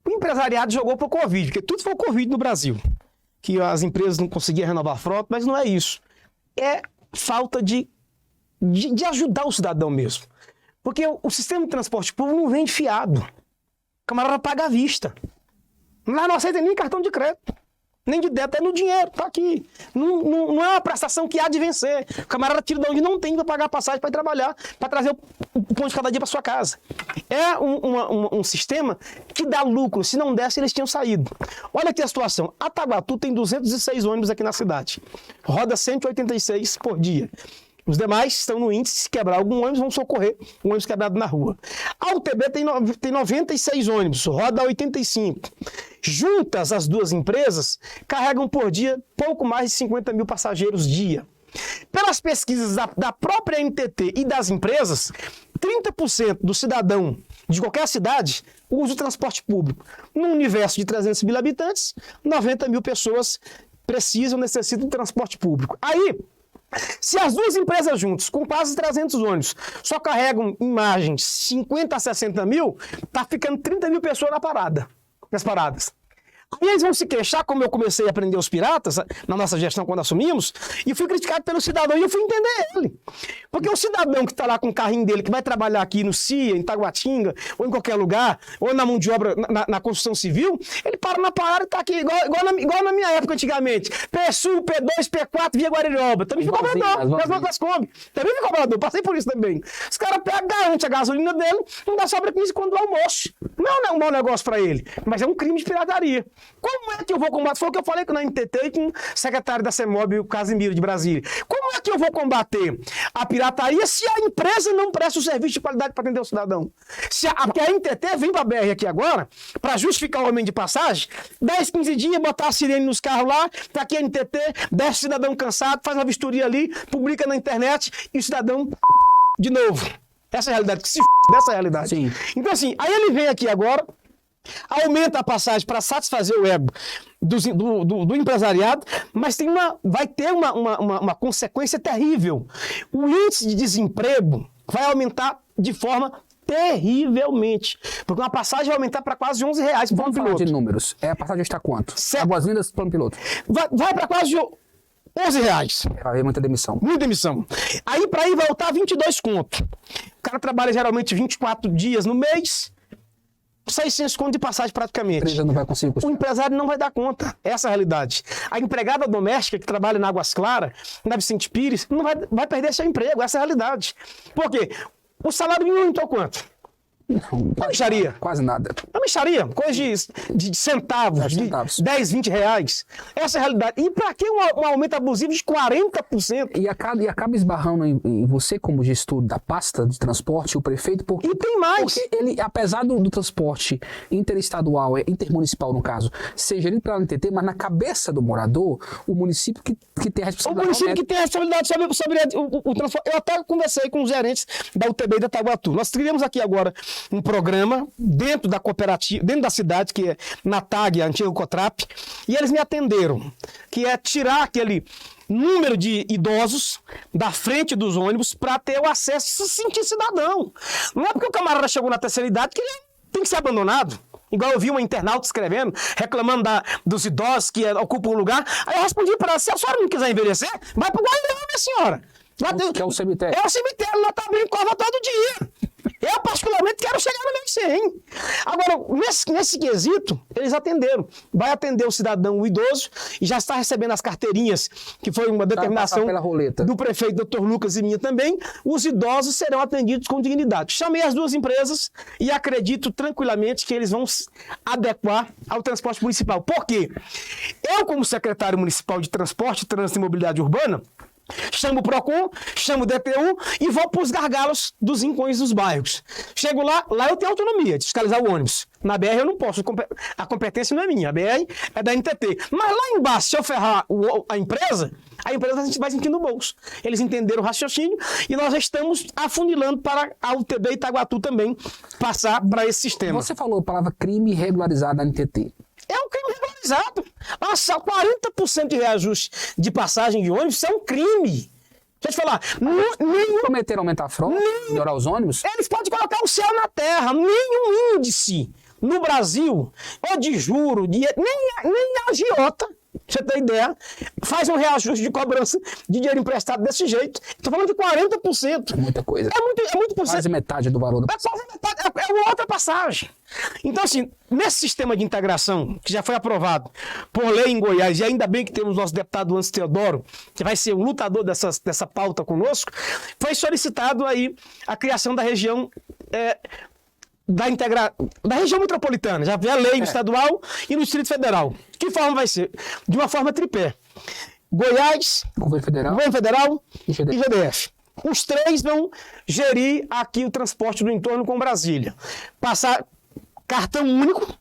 O empresariado jogou pro Covid, porque tudo foi o Covid no Brasil. Que as empresas não conseguiam renovar a frota, mas não é isso. É falta de ajudar o cidadão mesmo. Porque o sistema de transporte público não vende fiado. O camarada paga à vista. Lá não aceita nem cartão de crédito, nem de débito, é no dinheiro, tá aqui. Não é uma prestação que há de vencer. O camarada tira de onde não tem para pagar a passagem para ir trabalhar, para trazer o pão de cada dia para sua casa. É um sistema que dá lucro. Se não desse, eles tinham saído. Olha aqui a situação. A Itaguatu tem 206 ônibus aqui na cidade. Roda 186 por dia. Os demais estão no índice, se quebrar algum ônibus, vão socorrer o ônibus quebrado na rua. A UTB tem 96 ônibus, roda 85. Juntas, as duas empresas carregam por dia pouco mais de 50 mil passageiros dia. Pelas pesquisas da própria NTT e das empresas, 30% do cidadão de qualquer cidade usa o transporte público. Num universo de 300 mil habitantes, 90 mil pessoas necessitam de transporte público. Aí, se as duas empresas juntas, com quase 300 ônibus, só carregam em margem 50 a 60 mil, tá ficando 30 mil pessoas nas paradas. Aí eles vão se queixar, como eu comecei a aprender os piratas, na nossa gestão, quando assumimos, e fui criticado pelo cidadão, e eu fui entender ele. Porque o cidadão que está lá com o carrinho dele, que vai trabalhar aqui no CIA, em Taguatinga, ou em qualquer lugar, ou na mão de obra, na construção civil, ele para na parada e está aqui, igual na minha época, antigamente. P-Sul, P2, P4, via Guariroba. Também fui cobrador, nas outras Kombi. Também fui cobrador, passei por isso também. Os caras pegam, garante a gasolina dele, não dá sobra 15 quando do almoço. Não é um bom negócio para ele, mas é um crime de pirataria. Como é que eu vou combater? Foi o que eu falei na NTT e com o secretário da CEMOB, o Casimiro de Brasília. Como é que eu vou combater a pirataria se a empresa não presta o serviço de qualidade para atender o cidadão? Porque a NTT vem para a BR aqui agora, para justificar o aumento de passagem, 10, 15 dias, botar a sirene nos carros lá, tá aqui a NTT, desce o cidadão cansado, faz uma vistoria ali, publica na internet e o cidadão, de novo. Essa é a realidade, que se dessa realidade. Sim. Então assim, aí ele vem aqui agora, aumenta a passagem para satisfazer o ego do empresariado, mas vai ter uma consequência terrível. O índice de desemprego vai aumentar de forma terrivelmente, porque uma passagem vai aumentar para quase R$11 por Vamos falar piloto. de números. A passagem está quanto? Águas Lindas, plano piloto. Vai para quase R$11. Vai haver muita demissão. Muita emissão. Aí para ir voltar 22 conto. O cara trabalha geralmente 24 dias no mês, 600 conto de passagem praticamente. A empresa não vai conseguir O custear. empresário não vai dar conta. Essa é a realidade. A empregada doméstica que trabalha na Águas Claras, na Vicente Pires, não vai perder seu emprego. Essa é a realidade. Por quê? O salário mínimo aumentou quanto? Uma mixaria. Quase nada. Uma mixaria, coisa de centavos, de 10, 20 reais. Essa é a realidade. E para que um aumento abusivo de 40%? E acaba esbarrando em você como gestor da pasta de transporte, o prefeito, porque... E tem mais. Porque ele, apesar do transporte interestadual, intermunicipal no caso, ser gerido pela NTT, mas na cabeça do morador, o município que tem a O responsabilidade... município que tem a responsabilidade sobre o transporte. Eu até conversei com os gerentes da UTB e da Taguatu. Nós criamos aqui agora um programa dentro da cooperativa, dentro da cidade, que é na TAG, a antiga Cotrap, e eles me atenderam, que é tirar aquele número de idosos da frente dos ônibus para ter o acesso, se sentir cidadão. Não é porque o camarada chegou na terceira idade que ele tem que ser abandonado. Igual eu vi uma internauta escrevendo, reclamando dos idosos que ocupam um lugar. Aí eu respondi para ela, se a senhora não quiser envelhecer, vai para o Guarulhos, minha senhora. Que é o cemitério. É o cemitério, lá tá abrindo cova todo dia. Eu, particularmente, quero chegar no meu 100. Agora, nesse quesito, eles atenderam. Vai atender o cidadão, o idoso, e já está recebendo as carteirinhas, que foi uma determinação pela roleta do prefeito Dr. Lucas e minha também. Os idosos serão atendidos com dignidade. Chamei as duas empresas e acredito tranquilamente que eles vão se adequar ao transporte municipal. Por quê? Eu, como secretário municipal de Transporte, Trânsito e Mobilidade Urbana, chamo o PROCON, chamo o DTU e vou para os gargalos dos rincões dos bairros. Chego lá eu tenho autonomia de fiscalizar o ônibus. Na BR eu não posso, a competência não é minha, a BR é da NTT. Mas lá embaixo, se eu ferrar a empresa vai sentir no bolso. Eles entenderam o raciocínio e nós já estamos afunilando para a UTB e Itaguatu também passar para esse sistema. Você falou a palavra crime regularizado da NTT. É um crime regularizado. Nossa, 40% de reajuste de passagem de ônibus é um crime. Deixa eu te falar. Prometeram aumentar a frota, melhorar os ônibus? Eles podem colocar o céu na terra. Nenhum índice no Brasil, ou de juro, nem a agiota, pra você ter ideia, faz um reajuste de cobrança de dinheiro emprestado desse jeito. Estou falando de 40%. É muita coisa. É muito por cento. Quase metade do valor. É quase metade. É uma outra passagem. Então, assim, nesse sistema de integração, que já foi aprovado por lei em Goiás, e ainda bem que temos nosso deputado Antes Teodoro, que vai ser o lutador dessa pauta conosco, foi solicitado aí a criação da região da região metropolitana. Já vê a lei estadual e no Distrito Federal. Que forma vai ser? De uma forma tripé. Goiás, Governo Federal e GDF. Os três vão gerir aqui o transporte do entorno com Brasília. Passar cartão único.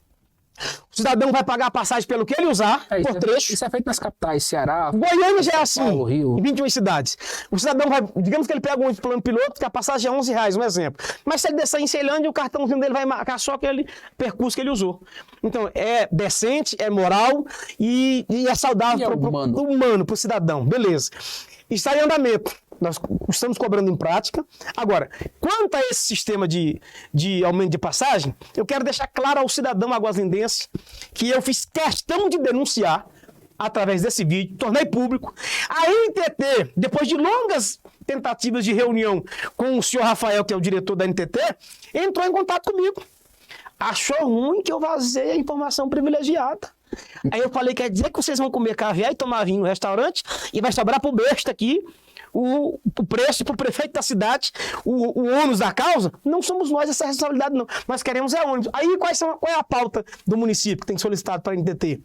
O cidadão vai pagar a passagem pelo que ele usar, por trecho. Isso é feito nas capitais, Ceará, Goiânia já é assim, Paulo, Rio. em 21 cidades. O cidadão vai, digamos que ele pega um plano piloto, que a passagem é R$11, um exemplo. Mas se ele descer em Ceilândia, o cartãozinho dele vai marcar só aquele percurso que ele usou. Então, é decente, é moral e é saudável humano. para o cidadão. Beleza. Está em andamento nós estamos cobrando em prática. Agora, quanto a esse sistema de aumento de passagem, eu quero deixar claro ao cidadão aguazindense que eu fiz questão de denunciar através desse vídeo, tornei público. A NTT, depois de longas tentativas de reunião com o senhor Rafael, que é o diretor da NTT, entrou em contato comigo. Achou ruim que eu vazei a informação privilegiada. Aí eu falei, quer dizer que vocês vão comer caviar e tomar vinho no restaurante e vai sobrar pro besta aqui o preço pro prefeito da cidade, o ônus da causa? Não somos nós essa responsabilidade, não. Nós queremos é ônibus. Aí qual é a pauta do município que tem solicitado para a NTT?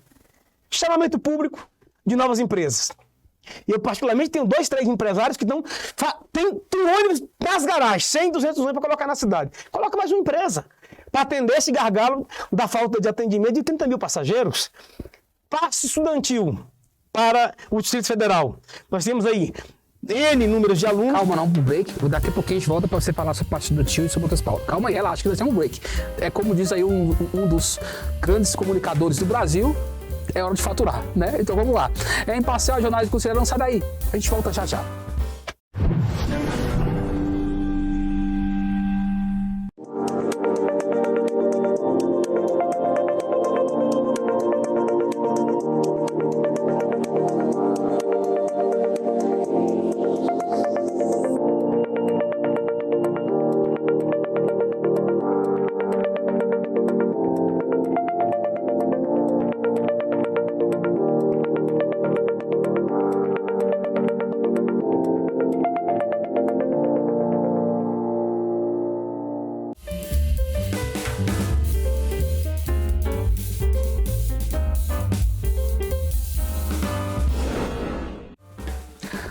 Chamamento público de novas empresas. E eu, particularmente, tenho 2, 3 empresários que tem ônibus nas garagens, 100, 200 ônibus para colocar na cidade. Coloca mais uma empresa para atender esse gargalo da falta de atendimento de 30 mil passageiros. Passe estudantil para o Distrito Federal. Nós temos aí N números de alunos. Calma, não, um break. Daqui a pouquinho a gente volta para você falar sobre parte estudantil e sobre outras pautas. Calma aí, relaxa, que vai ser um break. É como diz aí um dos grandes comunicadores do Brasil, é hora de faturar, né? Então vamos lá. É Imparcial, Jornalismo com Cidadão, sai daí. A gente volta já já.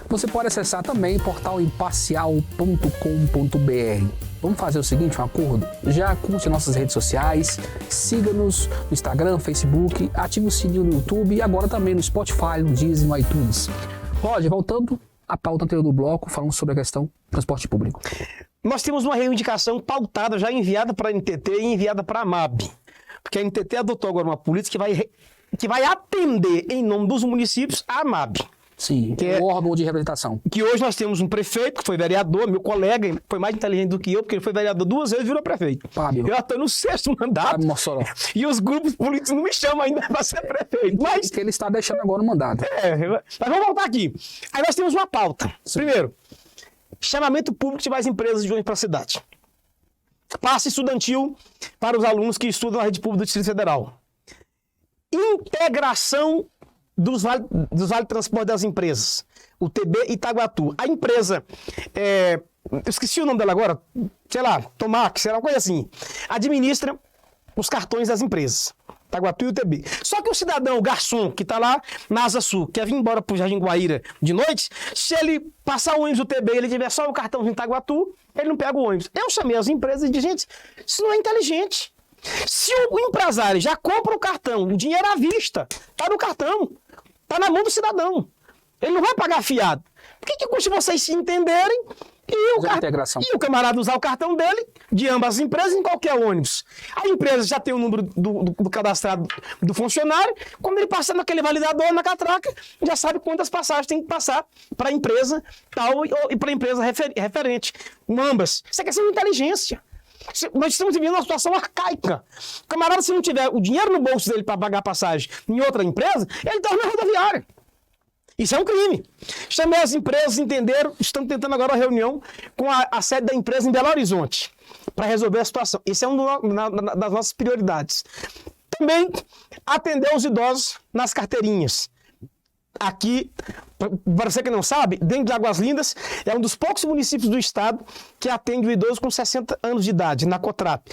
Você pode acessar também o portal imparcial.com.br. Vamos fazer o seguinte, um acordo? Já curte nossas redes sociais, siga-nos no Instagram, Facebook, ative o sininho no YouTube e agora também no Spotify, no Deezer, no iTunes. Roger, voltando à pauta anterior do bloco, falando sobre a questão do transporte público. Nós temos uma reivindicação pautada, já enviada para a NTT e enviada para a MAB. Porque a NTT adotou agora uma política que vai atender, em nome dos municípios, a MAB. Sim, que é um órgão de reabilitação. Que hoje nós temos um prefeito, que foi vereador, meu colega, foi mais inteligente do que eu, porque ele foi vereador 2 vezes e virou prefeito. Fábio. Eu estou no 6º mandato. Mossoró. E os grupos políticos não me chamam ainda para ser prefeito. Mas que ele está deixando agora o mandato. Mas vamos voltar aqui. Aí nós temos uma pauta. Sim. Primeiro, chamamento público de mais empresas de ônibus para a cidade. Passe estudantil para os alunos que estudam na rede pública do Distrito Federal. Integração dos vale transporte das empresas, o TB Itaguatu. A empresa, eu esqueci o nome dela agora, sei lá, Tomac, sei lá, uma coisa assim, administra os cartões das empresas, Itaguatu e o TB. Só que o cidadão, o garçom, que está lá na Asa Sul, quer vir embora para o Jardim Guaíra de noite, se ele passar o ônibus do TB e ele tiver só o cartão de Itaguatu, ele não pega o ônibus. Eu chamei as empresas e disse, gente, isso não é inteligente. Se o empresário já compra o cartão, o dinheiro à vista, está no cartão, está na mão do cidadão. Ele não vai pagar fiado. Por que custa vocês se entenderem e o camarada usar o cartão dele, de ambas as empresas, em qualquer ônibus? A empresa já tem o número do cadastrado do funcionário, quando ele passar naquele validador, na catraca, já sabe quantas passagens tem que passar para a empresa tal e para a empresa referente. Ambas. Isso é questão de inteligência. Nós estamos vivendo uma situação arcaica. O camarada, se não tiver o dinheiro no bolso dele para pagar passagem em outra empresa, ele torna rodoviária. Isso é um crime. Chamei as empresas, entenderam, estamos tentando agora uma reunião com a sede da empresa em Belo Horizonte para resolver a situação. Isso é uma das nossas prioridades. Também atender os idosos nas carteirinhas. Aqui, para você que não sabe, dentro de Águas Lindas, é um dos poucos municípios do estado que atende o idoso com 60 anos de idade, na COTRAP,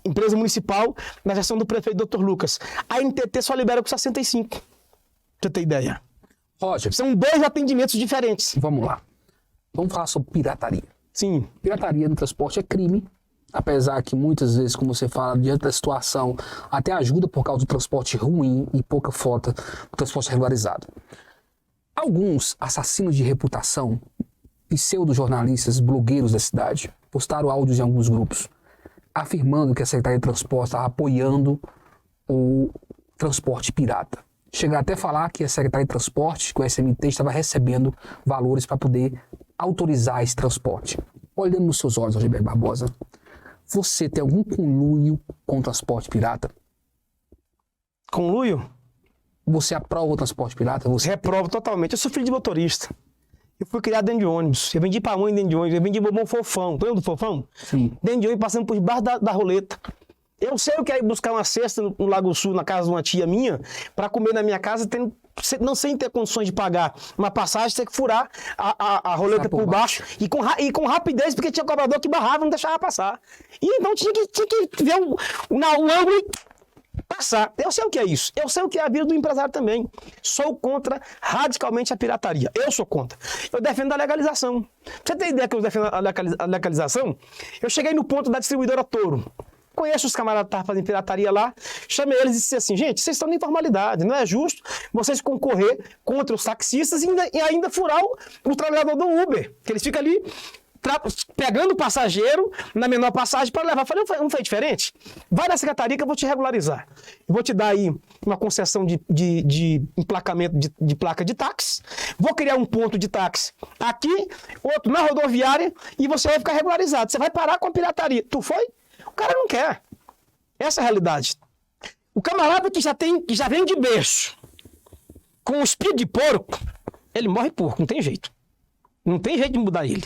empresa municipal, na gestão do prefeito Dr. Lucas. A NTT só libera com 65, pra você ter ideia. Roger, são 2 atendimentos diferentes. Vamos lá. Vamos falar sobre pirataria. Sim. Pirataria no transporte é crime, apesar que muitas vezes, como você fala, diante da situação, até ajuda por causa do transporte ruim e pouca frota do transporte regularizado. Alguns assassinos de reputação, pseudo-jornalistas, blogueiros da cidade, postaram áudios em alguns grupos, afirmando que a Secretaria de Transporte estava apoiando o transporte pirata. Chegaram até a falar que a Secretaria de Transporte, que o SMT, estava recebendo valores para poder autorizar esse transporte. Olhando nos seus olhos, Rogemberg Barbosa, você tem algum conluio com o transporte pirata? Conluio? Você aprova o transporte pirata? Você Reprovo totalmente. Eu sou filho de motorista. Eu fui criado dentro de ônibus. Eu vendi pamonha dentro de ônibus. Eu vendi bombom fofão. Tu lembra do fofão? Sim. Dentro de ônibus, passando por debaixo da roleta. Eu sei o que é ir buscar uma cesta no Lago Sul, na casa de uma tia minha, para comer na minha casa, não sem ter condições de pagar uma passagem, ter que furar a roleta por baixo. E com rapidez, porque tinha cobrador que barrava, não deixava passar. E então tinha que ver o ângulo e passar. Eu sei o que é isso. Eu sei o que é a vida do empresário também. Sou contra radicalmente a pirataria. Eu sou contra. Eu defendo a legalização. Pra você ter ideia que eu defendo a legalização? Eu cheguei no ponto da distribuidora Toro. Conheço os camaradas que estavam fazendo pirataria lá, chamei eles e disse assim, gente, vocês estão na informalidade, não é justo vocês concorrer contra os taxistas e ainda furar o trabalhador do Uber, que eles ficam ali pegando o passageiro na menor passagem para levar. Falei, não foi diferente? Vai na secretaria que eu vou te regularizar. Eu vou te dar aí uma concessão de emplacamento de placa de táxi, vou criar um ponto de táxi aqui, outro na rodoviária e você vai ficar regularizado. Você vai parar com a pirataria. Tu foi? O cara não quer. Essa é a realidade. O camarada que já vem de berço, com o espírito de porco, ele morre porco, não tem jeito. Não tem jeito de mudar ele.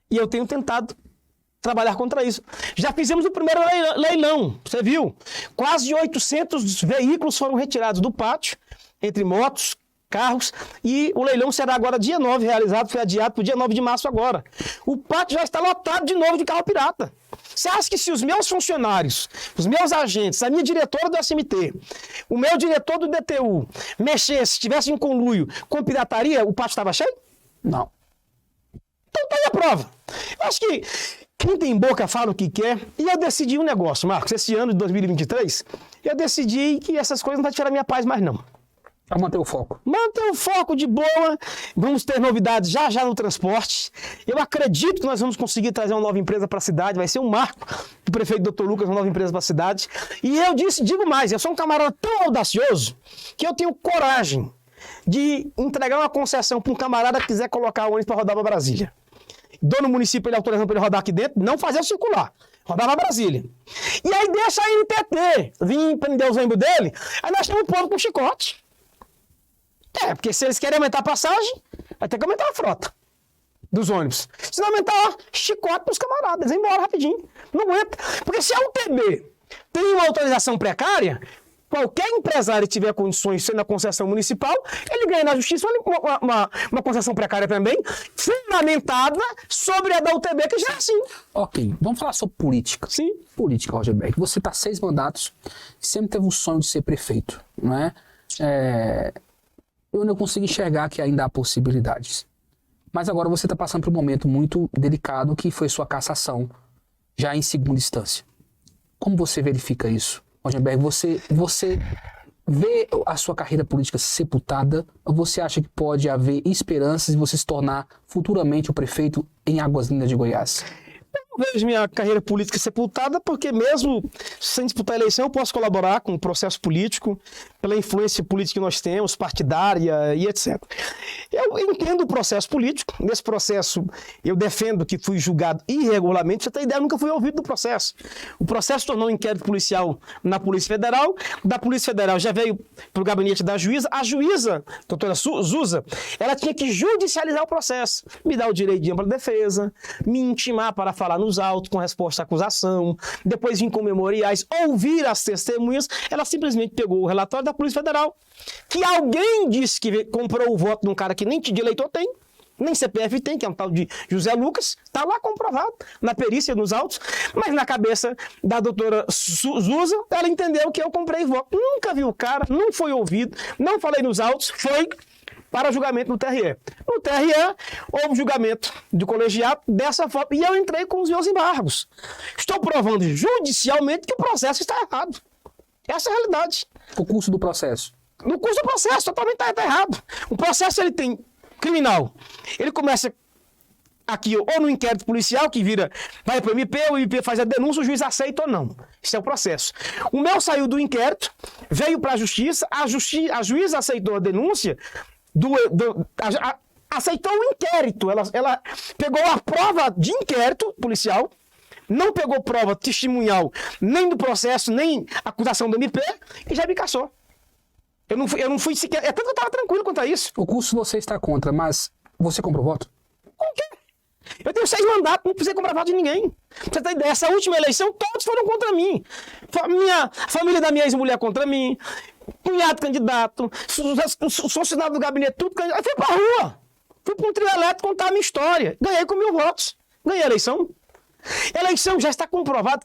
E eu tenho tentado trabalhar contra isso. Já fizemos o primeiro leilão, você viu? Quase 800 veículos foram retirados do pátio, entre motos, carros, e o leilão será agora dia 9 realizado, foi adiado para o dia 9 de março agora. O pátio já está lotado de novo de carro pirata. Você acha que se os meus funcionários, os meus agentes, a minha diretora do SMT, o meu diretor do DTU, mexesse, tivessem um conluio com pirataria, o pátio estava cheio? Não. Então tá aí a prova. Eu acho que quem tem boca fala o que quer. E eu decidi um negócio, Marcos, esse ano de 2023, eu decidi que essas coisas não vão tirar minha paz mais não. Para manter o foco. Manter o foco de boa. Vamos ter novidades já no transporte. Eu acredito que nós vamos conseguir trazer uma nova empresa para a cidade. Vai ser um marco do prefeito Dr. Lucas, uma nova empresa para a cidade. E eu digo mais, eu sou um camarada tão audacioso que eu tenho coragem de entregar uma concessão para um camarada que quiser colocar o ônibus para rodar para Brasília. Dono do município, ele autorizando para ele rodar aqui dentro, não fazer o circular. Rodar para Brasília. E aí deixa a NTT vir prender os ônibus dele, aí nós temos o povo com chicote. Porque se eles querem aumentar a passagem, vai ter que aumentar a frota dos ônibus. Se não aumentar, chicote para os camaradas, eles vão embora rapidinho. Não aguenta. Porque se a UTB tem uma autorização precária, qualquer empresário que tiver condições, sendo a concessão municipal, ele ganha na justiça uma concessão precária também, fundamentada sobre a da UTB, que já é assim. Ok, vamos falar sobre política. Sim. Política, Rogemberg. Você está 6 mandatos e sempre teve um sonho de ser prefeito, não é? Eu não consigo enxergar que ainda há possibilidades. Mas agora você está passando por um momento muito delicado, que foi sua cassação, já em segunda instância. Como você verifica isso? Rogemberg, você vê a sua carreira política sepultada ou você acha que pode haver esperanças de você se tornar futuramente o prefeito em Águas Lindas de Goiás? Eu não vejo minha carreira política sepultada porque mesmo sem disputar a eleição eu posso colaborar com o processo político, pela influência política que nós temos, partidária e etc. Eu entendo o processo político. Nesse processo eu defendo que fui julgado irregularmente. Você tem ideia, eu nunca fui ouvido do processo. O processo tornou um inquérito policial na Polícia Federal. Da Polícia Federal já veio para o gabinete da juíza. A juíza, doutora Zuza, ela tinha que judicializar o processo. Me dar o direito de ampla defesa, me intimar para falar nos autos com resposta à acusação, depois vir com memoriais, ouvir as testemunhas. Ela simplesmente pegou o relatório da Polícia Federal, que alguém disse que comprou o voto de um cara que nem de eleitor tem, nem CPF tem, que é um tal de José Lucas, está lá comprovado, na perícia, nos autos, mas na cabeça da doutora Zuza, ela entendeu que eu comprei voto. Nunca vi o cara, não foi ouvido, não falei nos autos, foi para julgamento no TRE. No TRE, houve julgamento do colegiado dessa forma, e eu entrei com os meus embargos. Estou provando judicialmente que o processo está errado. Essa é a realidade. O curso do processo? No curso do processo, totalmente está errado. O processo, ele tem criminal. Ele começa aqui, ou no inquérito policial, que vai para o MP faz a denúncia, o juiz aceita ou não. Isso é o processo. O meu saiu do inquérito, veio para a justiça, a juíza aceitou a denúncia, aceitou o inquérito. Ela pegou a prova de inquérito policial, não pegou prova testemunhal nem do processo, nem acusação do MP, e já me cassou. Eu não fui sequer... É tanto que eu estava tranquilo quanto a isso. O curso você está contra, mas você comprou voto? Com quê? Eu tenho 6 mandatos, não precisei comprar voto de ninguém. Pra você ter ideia, essa última eleição, todos foram contra mim. A família da minha ex-mulher contra mim, cunhado candidato, funcionário do gabinete, tudo candidato. Eu fui pra rua. Fui para um trio elétrico contar a minha história. Ganhei com 1000 votos. Ganhei a eleição. Eleição já está comprovado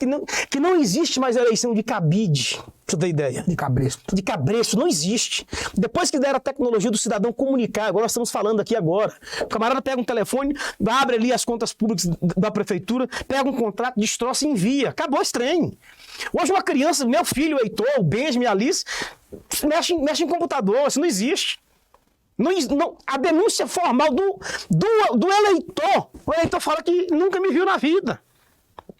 que não existe mais eleição de cabide. Pra você ter ideia. De cabresto. De cabresto, não existe. Depois que deram a tecnologia do cidadão comunicar, agora nós estamos falando aqui agora. O camarada pega um telefone, abre ali as contas públicas da prefeitura, pega um contrato, destroça e envia. Acabou esse trem. Hoje uma criança, meu filho, o Heitor, o Benjamin, a Alice, mexe em computador, isso não existe. A denúncia formal do eleitor. O eleitor fala que nunca me viu na vida.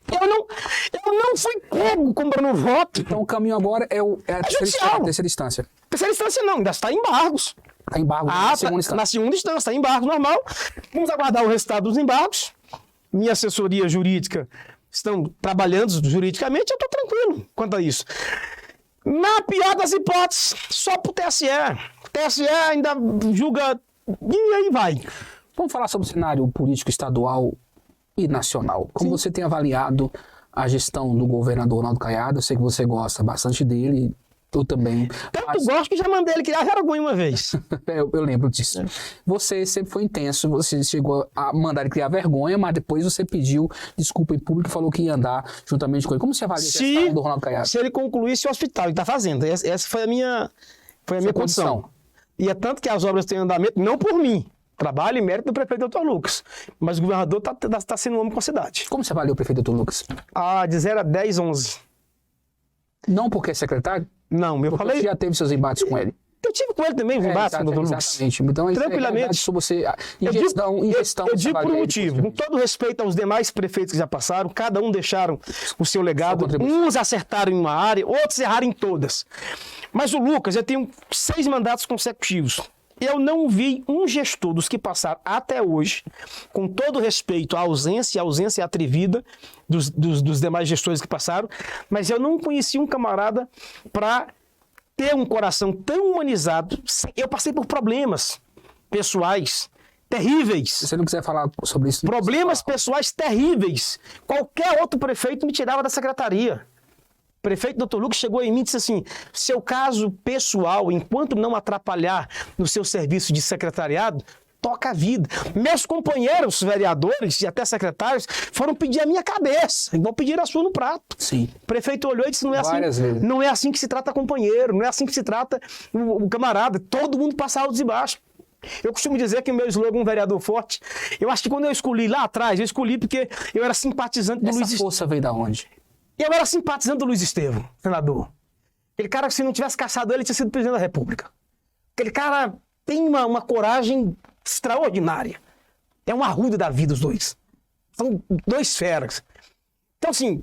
Eu não fui pego comprando voto. Então o caminho agora é a terceira instância. Terceira instância não, ainda está em embargos. Está em embargo na segunda instância. Na segunda instância, está em embargo normal. Vamos aguardar o resultado dos embargos. Minha assessoria jurídica estão trabalhando juridicamente, eu estou tranquilo quanto a isso. Na pior das hipóteses, só para o TSE. O TSE ainda julga e aí vai. Vamos falar sobre o cenário político estadual e nacional. Como você tem avaliado a gestão do governador Ronaldo Caiado? Eu sei que você gosta bastante dele, eu também. Tanto gosto que já mandei ele criar vergonha uma vez. eu lembro disso. Você sempre foi intenso, você chegou a mandar ele criar vergonha, mas depois você pediu desculpa em público e falou que ia andar juntamente com ele. Como você avalia a gestão do Ronaldo Caiado? Se ele concluísse o hospital, ele está fazendo. Essa foi a minha condição. E é tanto que as obras têm andamento, não por mim. Trabalho e mérito do prefeito Dr. Lucas. Mas o governador está sendo um homem com a cidade. Como você avalia o prefeito Dr. Lucas? De 0 a 10, 11. Não porque é secretário? Não, eu falei... Você já teve seus embates com ele? Eu tive com ele também, os embates com o Dr. Lucas. Exatamente. Então, tranquilamente. Sobre você, eu digo por um motivo. Com todo respeito aos demais prefeitos que já passaram, cada um deixaram o seu legado. Uns acertaram em uma área, outros erraram em todas. Mas o Lucas, eu tenho 6 mandatos consecutivos. Eu não vi um gestor dos que passaram até hoje, com todo respeito à ausência atrevida dos demais gestores que passaram, mas eu não conheci um camarada para ter um coração tão humanizado. Eu passei por problemas pessoais terríveis. Se você não quiser falar sobre isso... Problemas pessoais terríveis. Qualquer outro prefeito me tirava da secretaria. O prefeito Dr. Lucas chegou em mim e disse assim, seu caso pessoal, enquanto não atrapalhar no seu serviço de secretariado, toca a vida. Meus companheiros vereadores e até secretários foram pedir a minha cabeça, igual pedir a sua no prato. Sim. O prefeito olhou e disse, vezes. Não é assim que se trata companheiro, não é assim que se trata o camarada, todo mundo passa altos e baixos. Eu costumo dizer que o meu slogan, um vereador forte, eu acho que quando eu escolhi lá atrás, eu escolhi porque eu era simpatizante do Luiz Estevam. Essa força veio da onde? Eu era simpatizante do Luiz Estevam, senador. Aquele cara que se não tivesse caçado ele, tinha sido presidente da República. Aquele cara tem uma coragem extraordinária. É um arruda da vida, os dois. São 2 feras. Então, assim,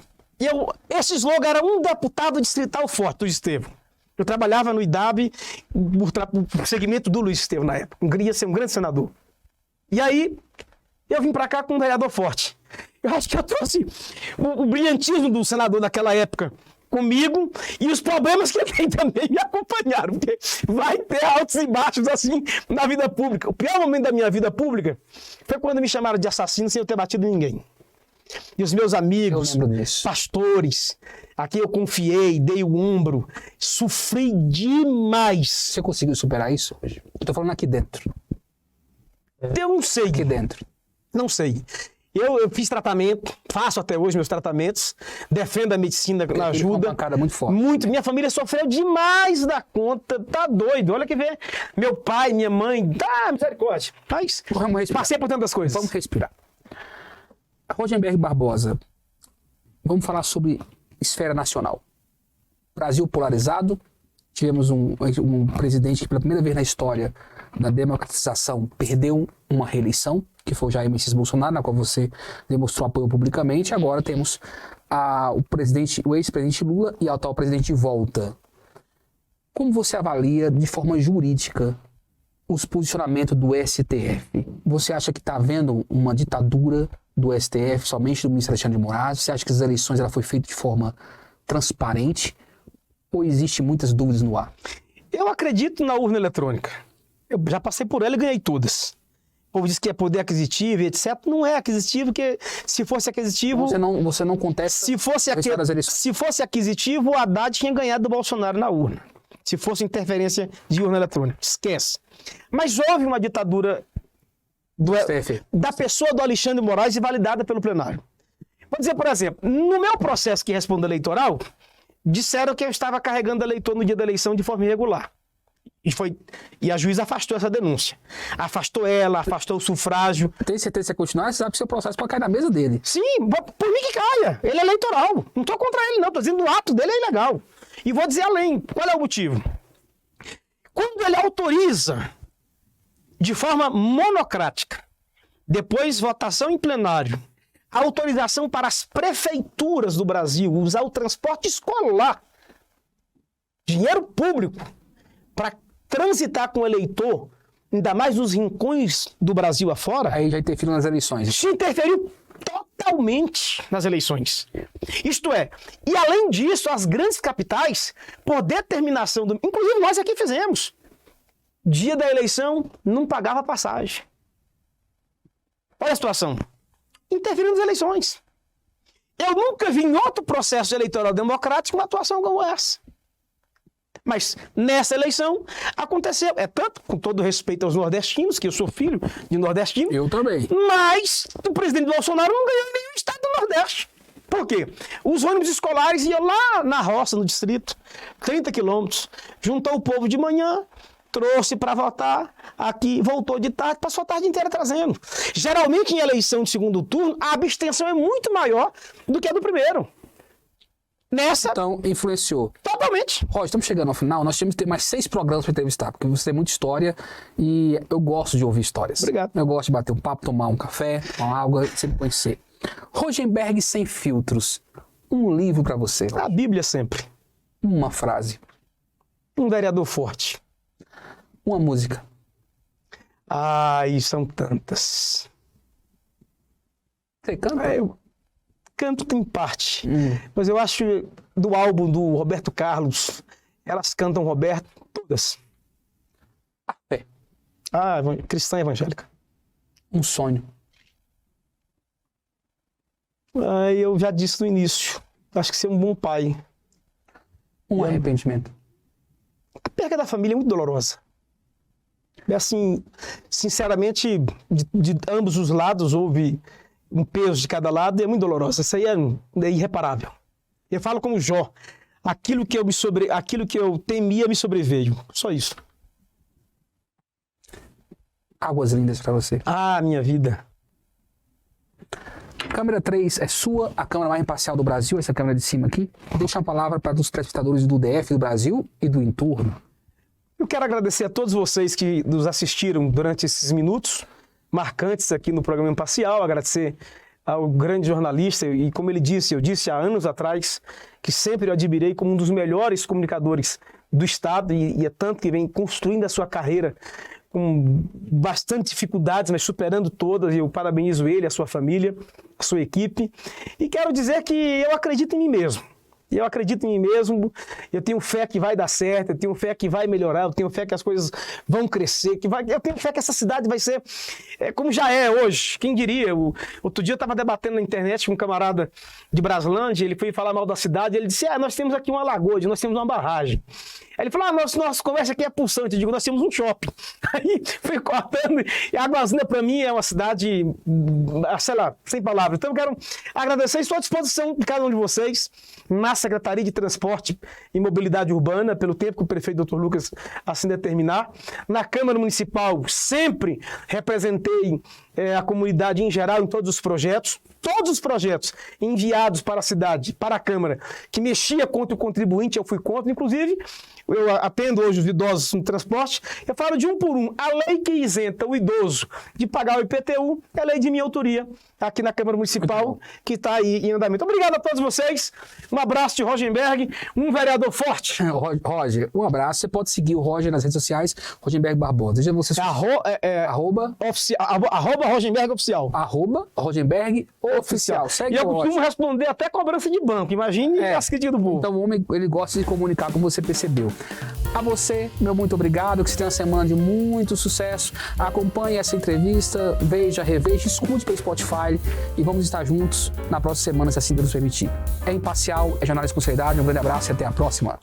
esse slogan era um deputado distrital forte, Luiz Estevam. Eu trabalhava no IDAB, por segmento do Luiz Estevam na época. Eu queria ser um grande senador. E aí, eu vim pra cá com um vereador forte. Eu acho que eu trouxe o brilhantismo do senador naquela época comigo e os problemas que ele tem também me acompanharam, porque vai ter altos e baixos assim na vida pública. O pior momento da minha vida pública foi quando me chamaram de assassino sem eu ter batido ninguém. E os meus amigos, pastores, a quem eu confiei, dei o ombro, sofri demais. Você conseguiu superar isso hoje? Eu tô falando aqui dentro. Eu não sei. Aqui dentro. Não sei. Eu fiz tratamento, faço até hoje meus tratamentos, defendo a medicina na ajuda. Uma cara muito forte. Muito. Minha família sofreu demais da conta, tá doido. Olha que vê. Meu pai, minha mãe, misericórdia. Mas passei por tantas coisas. Vamos respirar. Rosenberg Barbosa, vamos falar sobre esfera nacional. Brasil polarizado, tivemos um presidente que pela primeira vez na história da democratização perdeu uma reeleição, que foi o Jair Messias Bolsonaro, na qual você demonstrou apoio publicamente. Agora temos o ex-presidente Lula e o atual presidente de volta. Como você avalia de forma jurídica os posicionamentos do STF. Você acha que está havendo uma ditadura do STF, somente do ministro Alexandre de Moraes? Você acha que as eleições ela foi feita de forma transparente? Ou existem muitas dúvidas no ar? Eu acredito na urna eletrônica. Eu já passei por ela e ganhei todas. O povo diz que é poder aquisitivo e etc. Não é aquisitivo, porque se fosse aquisitivo... Você não contesta se fosse aquisitivo, o Haddad tinha ganhado do Bolsonaro na urna. Se fosse interferência de urna eletrônica. Esquece. Mas houve uma ditadura da pessoa do Alexandre de Moraes e validada pelo plenário. Vou dizer, por exemplo, no meu processo que responde eleitoral, disseram que eu estava carregando eleitor no dia da eleição de forma irregular. E a juíza afastou essa denúncia. Afastou ela, afastou o sufrágio. Tem certeza que você continuar? Você sabe que seu processo pode cair na mesa dele. Sim, por mim que caia. Ele é eleitoral. Não estou contra ele, não. Estou dizendo que o ato dele é ilegal. E vou dizer além. Qual é o motivo? Quando ele autoriza de forma monocrática, depois votação em plenário, a autorização para as prefeituras do Brasil usar o transporte escolar, dinheiro público, para transitar com o eleitor, ainda mais nos rincões do Brasil afora. Aí já interferiu nas eleições. Isso interferiu totalmente nas eleições. Isto é, e além disso, as grandes capitais, por determinação do... Inclusive nós aqui fizemos. Dia da eleição, não pagava passagem. Olha a situação. Interferiu nas eleições. Eu nunca vi em outro processo eleitoral democrático uma atuação como essa. Mas nessa eleição aconteceu. É tanto, com todo respeito aos nordestinos, que eu sou filho de nordestino. Eu também. Mas o presidente Bolsonaro não ganhou nenhum estado do Nordeste. Por quê? Os ônibus escolares iam lá na roça, no distrito, 30 quilômetros. Juntou o povo de manhã, trouxe para votar aqui, voltou de tarde, passou a tarde inteira trazendo. Geralmente, em eleição de segundo turno, a abstenção é muito maior do que a do primeiro. Nessa... Então, influenciou. Totalmente. Roger, estamos chegando ao final. Nós temos que ter mais 6 programas para entrevistar, porque você tem muita história e eu gosto de ouvir histórias. Obrigado. Eu gosto de bater um papo, tomar um café, uma água, sempre conhecer. Rogenberg Sem Filtros. Um livro para você. A Bíblia sempre. Uma frase. Um vereador forte. Uma música. Ai, são tantas. Você canta? Eu canto em parte, mas eu acho do álbum do Roberto Carlos, elas cantam Roberto, todas. A fé. Cristã evangélica. Um sonho. Eu já disse no início, acho que ser um bom pai. Um arrependimento. A perda da família é muito dolorosa. É assim, sinceramente, de ambos os lados houve um peso de cada lado e é muito dolorosa. Isso aí é irreparável. Eu falo como Jó. Aquilo que eu temia me sobreveio. Só isso. Águas lindas para você. Minha vida. Câmera 3 é sua, a câmera mais imparcial do Brasil, essa câmera de cima aqui. Deixa uma palavra para os telespectadores do DF, do Brasil e do entorno. Eu quero agradecer a todos vocês que nos assistiram durante esses minutos marcantes aqui no programa Imparcial, agradecer ao grande jornalista e, como ele disse, eu disse há anos atrás, que sempre eu admirei como um dos melhores comunicadores do Estado e é tanto que vem construindo a sua carreira com bastante dificuldades, mas superando todas, e eu parabenizo ele, a sua família, a sua equipe, e quero dizer que eu acredito em mim mesmo. Eu acredito em mim mesmo, eu tenho fé que vai dar certo, eu tenho fé que vai melhorar, eu tenho fé que as coisas vão crescer, eu tenho fé que essa cidade vai ser como já é hoje. Quem diria? Outro dia eu estava debatendo na internet com um camarada de Braslândia, ele foi falar mal da cidade, ele disse, nós temos aqui uma lagoa, nós temos uma barragem. Aí ele falou, nossa conversa aqui é pulsante. Eu digo, nós temos um shopping. Aí fui cortando. E Águazinha, para mim, é uma cidade, sei lá, sem palavras. Então eu quero agradecer e estou à disposição de cada um de vocês na Secretaria de Transporte e Mobilidade Urbana, pelo tempo que o prefeito Dr. Lucas assim determinar. Na Câmara Municipal, sempre representei a comunidade em geral em todos os projetos. todos os projetos enviados para a cidade, para a Câmara, que mexia contra o contribuinte, eu fui contra, inclusive, eu atendo hoje os idosos no transporte, eu falo de um por um. A lei que isenta o idoso de pagar o IPTU é a lei de minha autoria, aqui na Câmara Municipal, que está aí em andamento. Obrigado a todos vocês, um abraço de Rogenberg, um vereador forte. Roger, um abraço. Você pode seguir o Roger nas redes sociais, Rogenberg Barbosa. Deixa você... arroba Rogenberg Oficial. Arroba Rogenberg Oficial. Segue e eu o costumo Roger. responder até cobrança de banco. Imagine as críticas do povo. Então o homem, ele gosta de comunicar, como você percebeu. A você, meu muito obrigado, que você tenha uma semana de muito sucesso. Acompanhe essa entrevista, veja, reveja, escute pelo Spotify e vamos estar juntos na próxima semana, se assim Deus nos permitir. É imparcial, é jornalismo com seriedade. Um grande abraço e até a próxima.